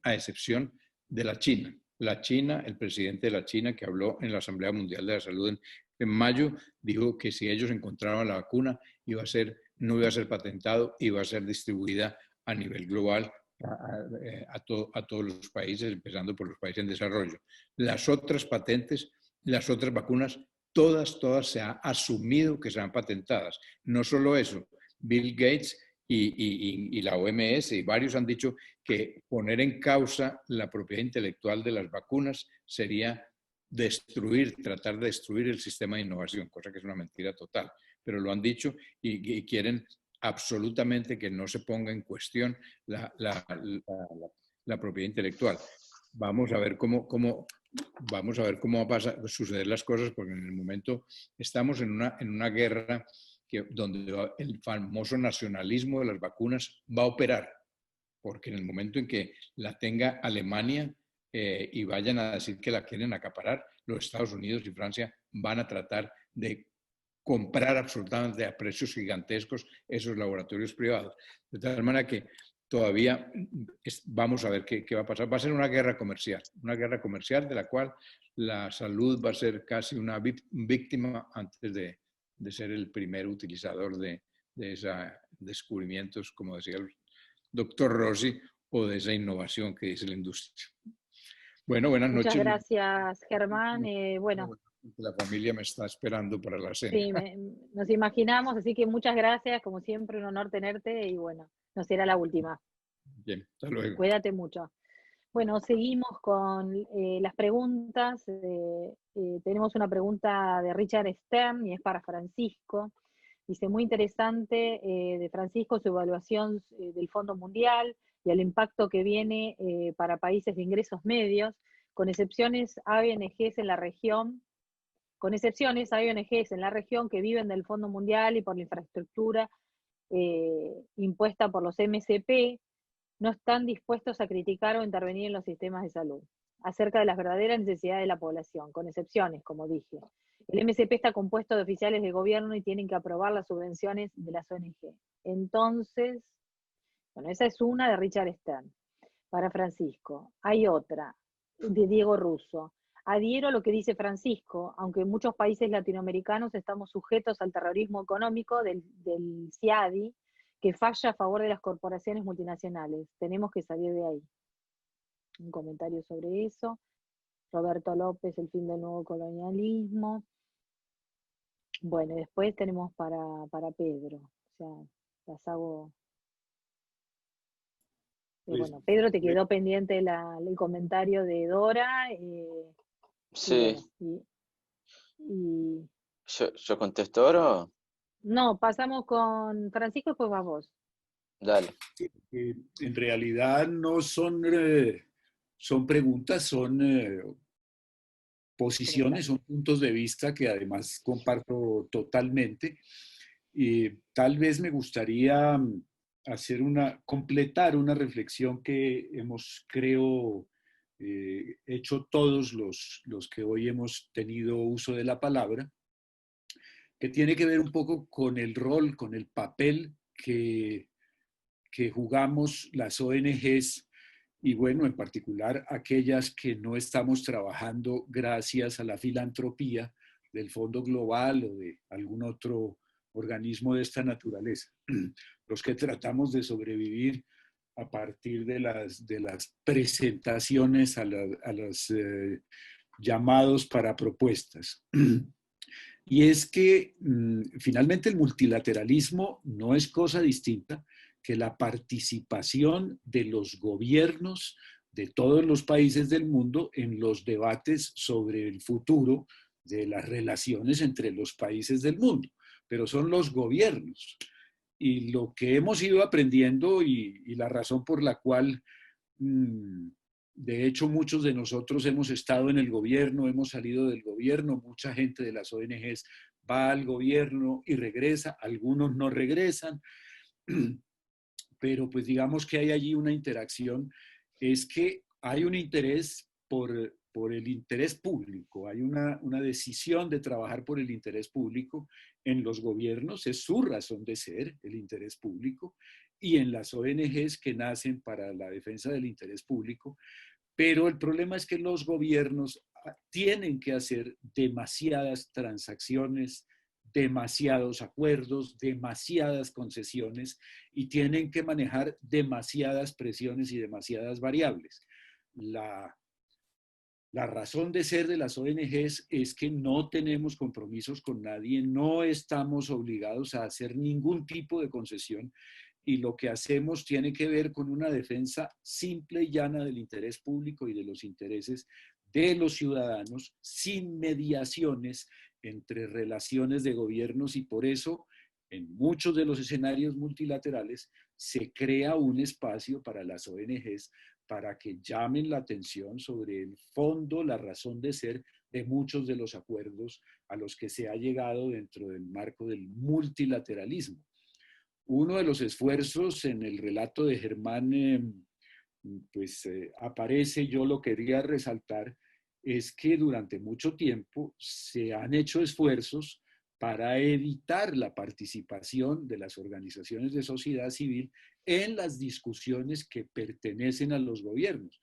de la China. La China, el presidente de la China que habló en la Asamblea Mundial de la Salud en mayo, dijo que si ellos encontraban la vacuna no iba a ser patentado, iba a ser distribuida a nivel global a todos los países, empezando por los países en desarrollo. Las otras patentes, las otras vacunas, todas se ha asumido que serán patentadas. No solo eso, Bill Gates y la OMS y varios han dicho que poner en causa la propiedad intelectual de las vacunas sería tratar de destruir el sistema de innovación, cosa que es una mentira total. Pero lo han dicho y quieren absolutamente que no se ponga en cuestión la propiedad intelectual. Vamos a ver cómo van a suceder las cosas, porque en el momento estamos en una guerra donde el famoso nacionalismo de las vacunas va a operar, porque en el momento en que la tenga Alemania y vayan a decir que la quieren acaparar, los Estados Unidos y Francia van a tratar de comprar absolutamente a precios gigantescos esos laboratorios privados. De tal manera que todavía vamos a ver qué va a pasar. Va a ser una guerra comercial de la cual la salud va a ser casi una víctima antes de ser el primer utilizador de esos descubrimientos, como decía el doctor Rossi, o de esa innovación que dice la industria. Bueno, buenas noches. Muchas gracias, Germán. Bueno, la familia me está esperando para la cena. Sí, nos imaginamos, así que muchas gracias, como siempre, un honor tenerte y bueno, no será la última. Bien, hasta luego. Cuídate mucho. Bueno, seguimos con las preguntas. Tenemos una pregunta de Richard Stern y es para Francisco. Dice, muy interesante de Francisco su evaluación del Fondo Mundial y el impacto que viene para países de ingresos medios, con excepciones hay ONGs en la región que viven del Fondo Mundial y por la infraestructura impuesta por los MSP, no están dispuestos a criticar o intervenir en los sistemas de salud, acerca de las verdaderas necesidades de la población, con excepciones, como dije. El MSP está compuesto de oficiales de gobierno y tienen que aprobar las subvenciones de las ONG. Entonces, Bueno, esa es una de Richard Stern, para Francisco. Hay otra, de Diego Russo. Adhiero a lo que dice Francisco, aunque en muchos países latinoamericanos estamos sujetos al terrorismo económico del CIADI, que falla a favor de las corporaciones multinacionales. Tenemos que salir de ahí. Un comentario sobre eso. Roberto López, el fin del nuevo colonialismo. Bueno, después tenemos para Pedro. O sea, las hago... Pues, bueno, Pedro, te quedó pendiente el comentario de Dora. Sí, Y ¿yo contesto ahora? no, pasamos con Francisco y después vas vos. Dale. En realidad no son, son preguntas, son posiciones, son puntos de vista que además comparto totalmente. Y tal vez me gustaría completar una reflexión que hemos, creo, hecho todos los que hoy hemos tenido uso de la palabra, que tiene que ver un poco con el rol, con el papel que jugamos las ONGs y bueno, en particular aquellas que no estamos trabajando gracias a la filantropía del Fondo Global o de algún otro organismo de esta naturaleza. Los que tratamos de sobrevivir a partir de las presentaciones a los llamados para propuestas. Y es que finalmente el multilateralismo no es cosa distinta que la participación de los gobiernos de todos los países del mundo en los debates sobre el futuro de las relaciones entre los países del mundo. Pero son los gobiernos. Y lo que hemos ido aprendiendo y la razón por la cual, de hecho, muchos de nosotros hemos estado en el gobierno, hemos salido del gobierno, mucha gente de las ONGs va al gobierno y regresa, algunos no regresan, pero pues digamos que hay allí una interacción, es que hay un interés por el interés público, hay una decisión de trabajar por el interés público en los gobiernos, es su razón de ser, el interés público, y en las ONGs que nacen para la defensa del interés público, pero el problema es que los gobiernos tienen que hacer demasiadas transacciones, demasiados acuerdos, demasiadas concesiones y tienen que manejar demasiadas presiones y demasiadas variables. La razón de ser de las ONGs es que no tenemos compromisos con nadie, no estamos obligados a hacer ningún tipo de concesión y lo que hacemos tiene que ver con una defensa simple y llana del interés público y de los intereses de los ciudadanos sin mediaciones entre relaciones de gobiernos y por eso en muchos de los escenarios multilaterales se crea un espacio para las ONGs para que llamen la atención sobre el fondo, la razón de ser de muchos de los acuerdos a los que se ha llegado dentro del marco del multilateralismo. Uno de los esfuerzos en el relato de Germán, aparece, yo lo quería resaltar, es que durante mucho tiempo se han hecho esfuerzos para evitar la participación de las organizaciones de sociedad civil en las discusiones que pertenecen a los gobiernos.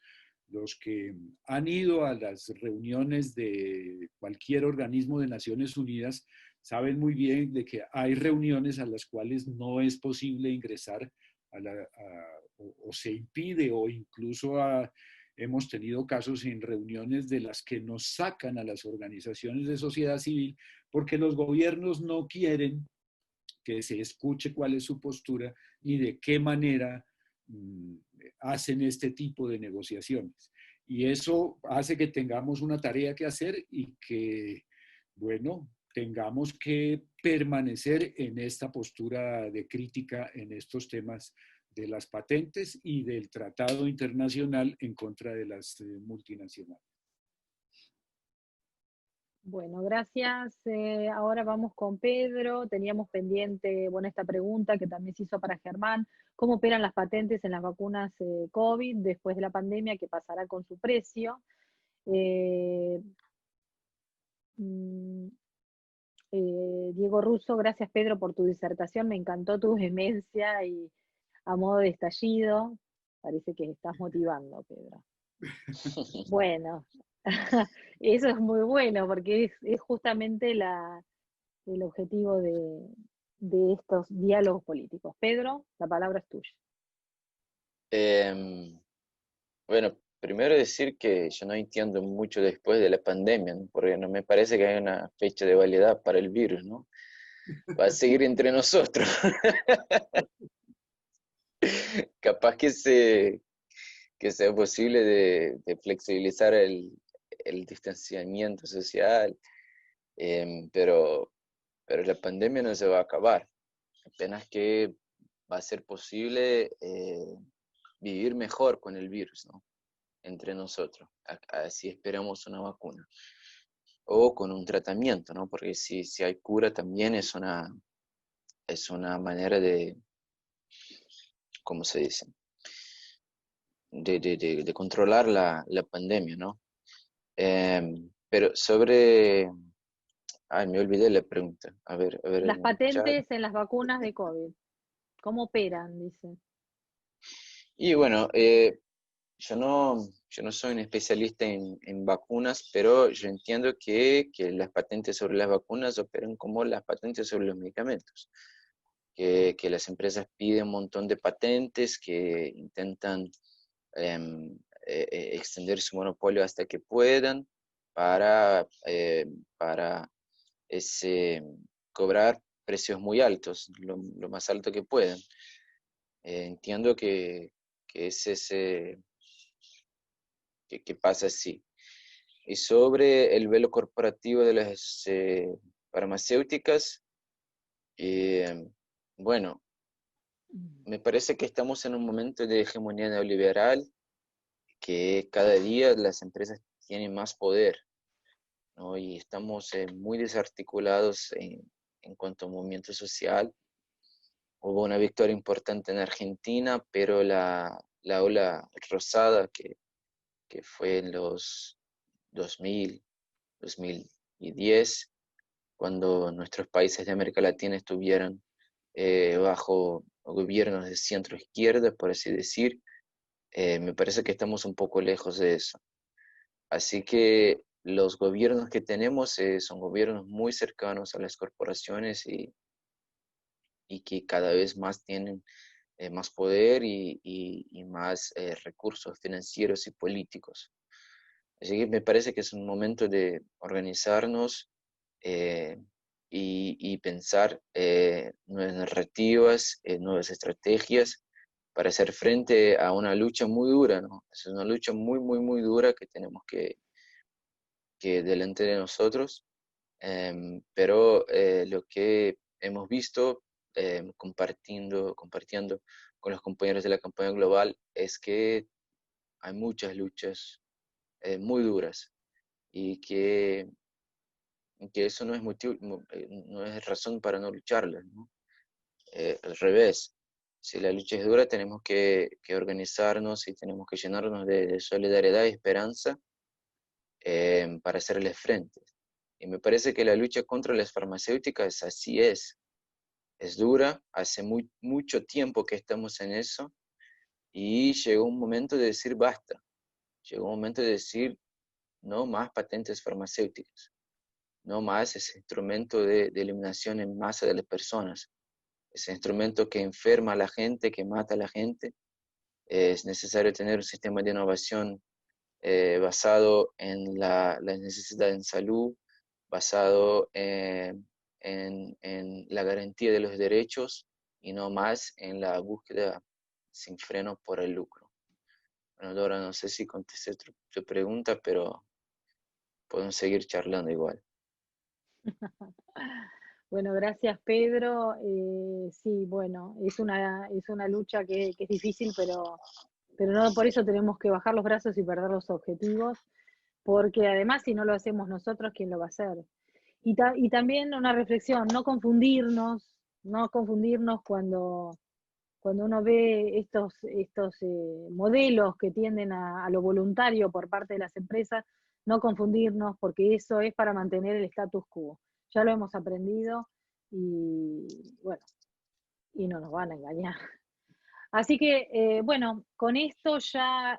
Los que han ido a las reuniones de cualquier organismo de Naciones Unidas saben muy bien de que hay reuniones a las cuales no es posible ingresar o se impide o incluso hemos tenido casos en reuniones de las que nos sacan a las organizaciones de sociedad civil porque los gobiernos no quieren que se escuche cuál es su postura ni de qué manera hacen este tipo de negociaciones. Y eso hace que tengamos una tarea que hacer y que, bueno, tengamos que permanecer en esta postura de crítica en estos temas de las patentes y del tratado internacional en contra de las multinacionales. Bueno, gracias. Ahora vamos con Pedro. Teníamos pendiente, bueno, esta pregunta que también se hizo para Germán. ¿Cómo operan las patentes en las vacunas COVID después de la pandemia? ¿Qué pasará con su precio? Diego Russo, gracias Pedro por tu disertación. Me encantó tu vehemencia y a modo de estallido. Parece que estás motivando, Pedro. Bueno, eso es muy bueno porque es justamente el objetivo de estos diálogos políticos. Pedro, la palabra es tuya. Bueno, primero decir que yo no entiendo mucho después de la pandemia, ¿no? Porque no me parece que haya una fecha de validad para el virus, ¿no? Va a seguir entre nosotros. Capaz que sea posible de flexibilizar el distanciamiento social, pero la pandemia no se va a acabar. Apenas que va a ser posible vivir mejor con el virus, ¿no? Entre nosotros. Así esperamos una vacuna. O con un tratamiento, ¿no? Porque si hay cura también es una manera de, ¿cómo se dice? De controlar la pandemia, ¿no? Pero sobre... Ay, me olvidé la pregunta. A ver, Las en el chat. patentes en las vacunas de COVID, ¿cómo operan? Dice. Y bueno, yo no soy un especialista en vacunas, pero yo entiendo que las patentes sobre las vacunas operan como las patentes sobre los medicamentos. Que las empresas piden un montón de patentes, que intentan extender su monopolio hasta que puedan para cobrar precios muy altos, lo más alto que puedan. Entiendo que es que pasa así. Y sobre el velo corporativo de las farmacéuticas, bueno, me parece que estamos en un momento de hegemonía neoliberal, que cada día las empresas tienen más poder, ¿no? Y estamos muy desarticulados en cuanto a movimiento social. Hubo una victoria importante en Argentina, pero la ola rosada que fue en los 2000, 2010, cuando nuestros países de América Latina estuvieron bajo gobiernos de centro izquierda, por así decir, me parece que estamos un poco lejos de eso. Así que los gobiernos que tenemos son gobiernos muy cercanos a las corporaciones y que cada vez más tienen más poder y más recursos financieros y políticos. Así que me parece que es un momento de organizarnos eh, y pensar nuevas narrativas, nuevas estrategias para hacer frente a una lucha muy dura, ¿no? Es una lucha muy, muy, muy dura que tenemos que delante de nosotros, pero lo que hemos visto compartiendo con los compañeros de la campaña global es que hay muchas luchas muy duras y que eso no es no es razón para no lucharlas, ¿no? Al revés, si la lucha es dura tenemos que organizarnos y tenemos que llenarnos de solidaridad y esperanza para hacerle frente. Y me parece que la lucha contra las farmacéuticas así es dura, hace mucho tiempo que estamos en eso y llegó un momento de decir basta, llegó un momento de decir no más patentes farmacéuticas, no más ese instrumento de eliminación en masa de las personas, ese instrumento que enferma a la gente, que mata a la gente. Es necesario tener un sistema de innovación basado en la necesidad en salud, basado en la garantía de los derechos y no más en la búsqueda sin freno por el lucro. Bueno, Dora, no sé si contesté tu pregunta, pero podemos seguir charlando igual. Bueno, gracias Pedro. Sí, bueno, es una lucha que es difícil, pero no por eso tenemos que bajar los brazos y perder los objetivos, porque además si no lo hacemos nosotros, ¿quién lo va a hacer? Y también una reflexión, no confundirnos cuando uno ve estos modelos que tienden a lo voluntario por parte de las empresas, no confundirnos, porque eso es para mantener el status quo. Ya lo hemos aprendido y bueno, y no nos van a engañar. Así que, bueno, con esto ya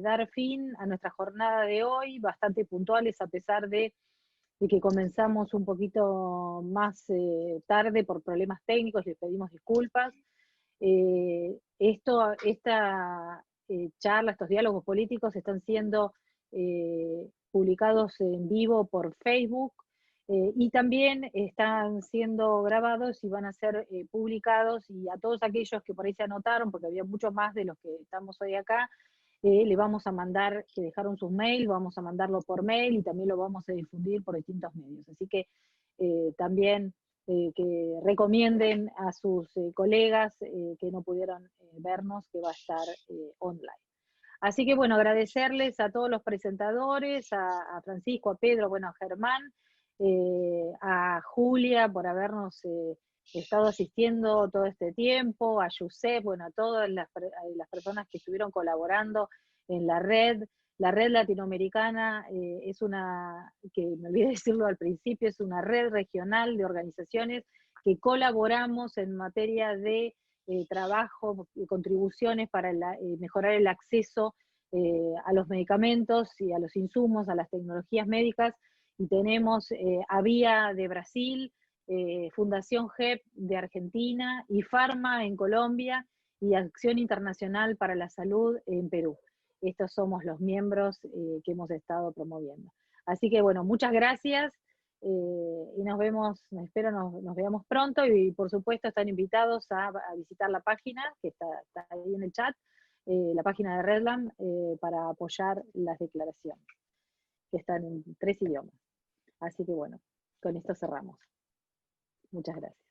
dar fin a nuestra jornada de hoy, bastante puntuales a pesar de que comenzamos un poquito más tarde por problemas técnicos, les pedimos disculpas. Esta charla, estos diálogos políticos están siendo publicados en vivo por Facebook y también están siendo grabados y van a ser publicados, y a todos aquellos que por ahí se anotaron, porque había muchos más de los que estamos hoy acá, le vamos a mandar, que dejaron sus mails, vamos a mandarlo por mail y también lo vamos a difundir por distintos medios. Así que también que recomienden a sus colegas que no pudieron vernos, que va a estar online. Así que bueno, agradecerles a todos los presentadores, a Francisco, a Pedro, bueno, a Germán, a Julia por habernos estado asistiendo todo este tiempo, a Yusef, bueno, a todas las personas que estuvieron colaborando en la red. La red latinoamericana es una, que me olvidé decirlo al principio, es una red regional de organizaciones que colaboramos en materia de trabajo y contribuciones para mejorar el acceso a los medicamentos y a los insumos, a las tecnologías médicas, y tenemos AVIA de Brasil, Fundación GEP de Argentina, y Pharma en Colombia, y Acción Internacional para la Salud en Perú. Estos somos los miembros que hemos estado promoviendo. Así que bueno, muchas gracias y nos vemos, espero nos veamos pronto, y por supuesto están invitados a visitar la página, que está ahí en el chat, la página de Redland, para apoyar las declaraciones, que están en 3 idiomas. Así que bueno, con esto cerramos. Muchas gracias.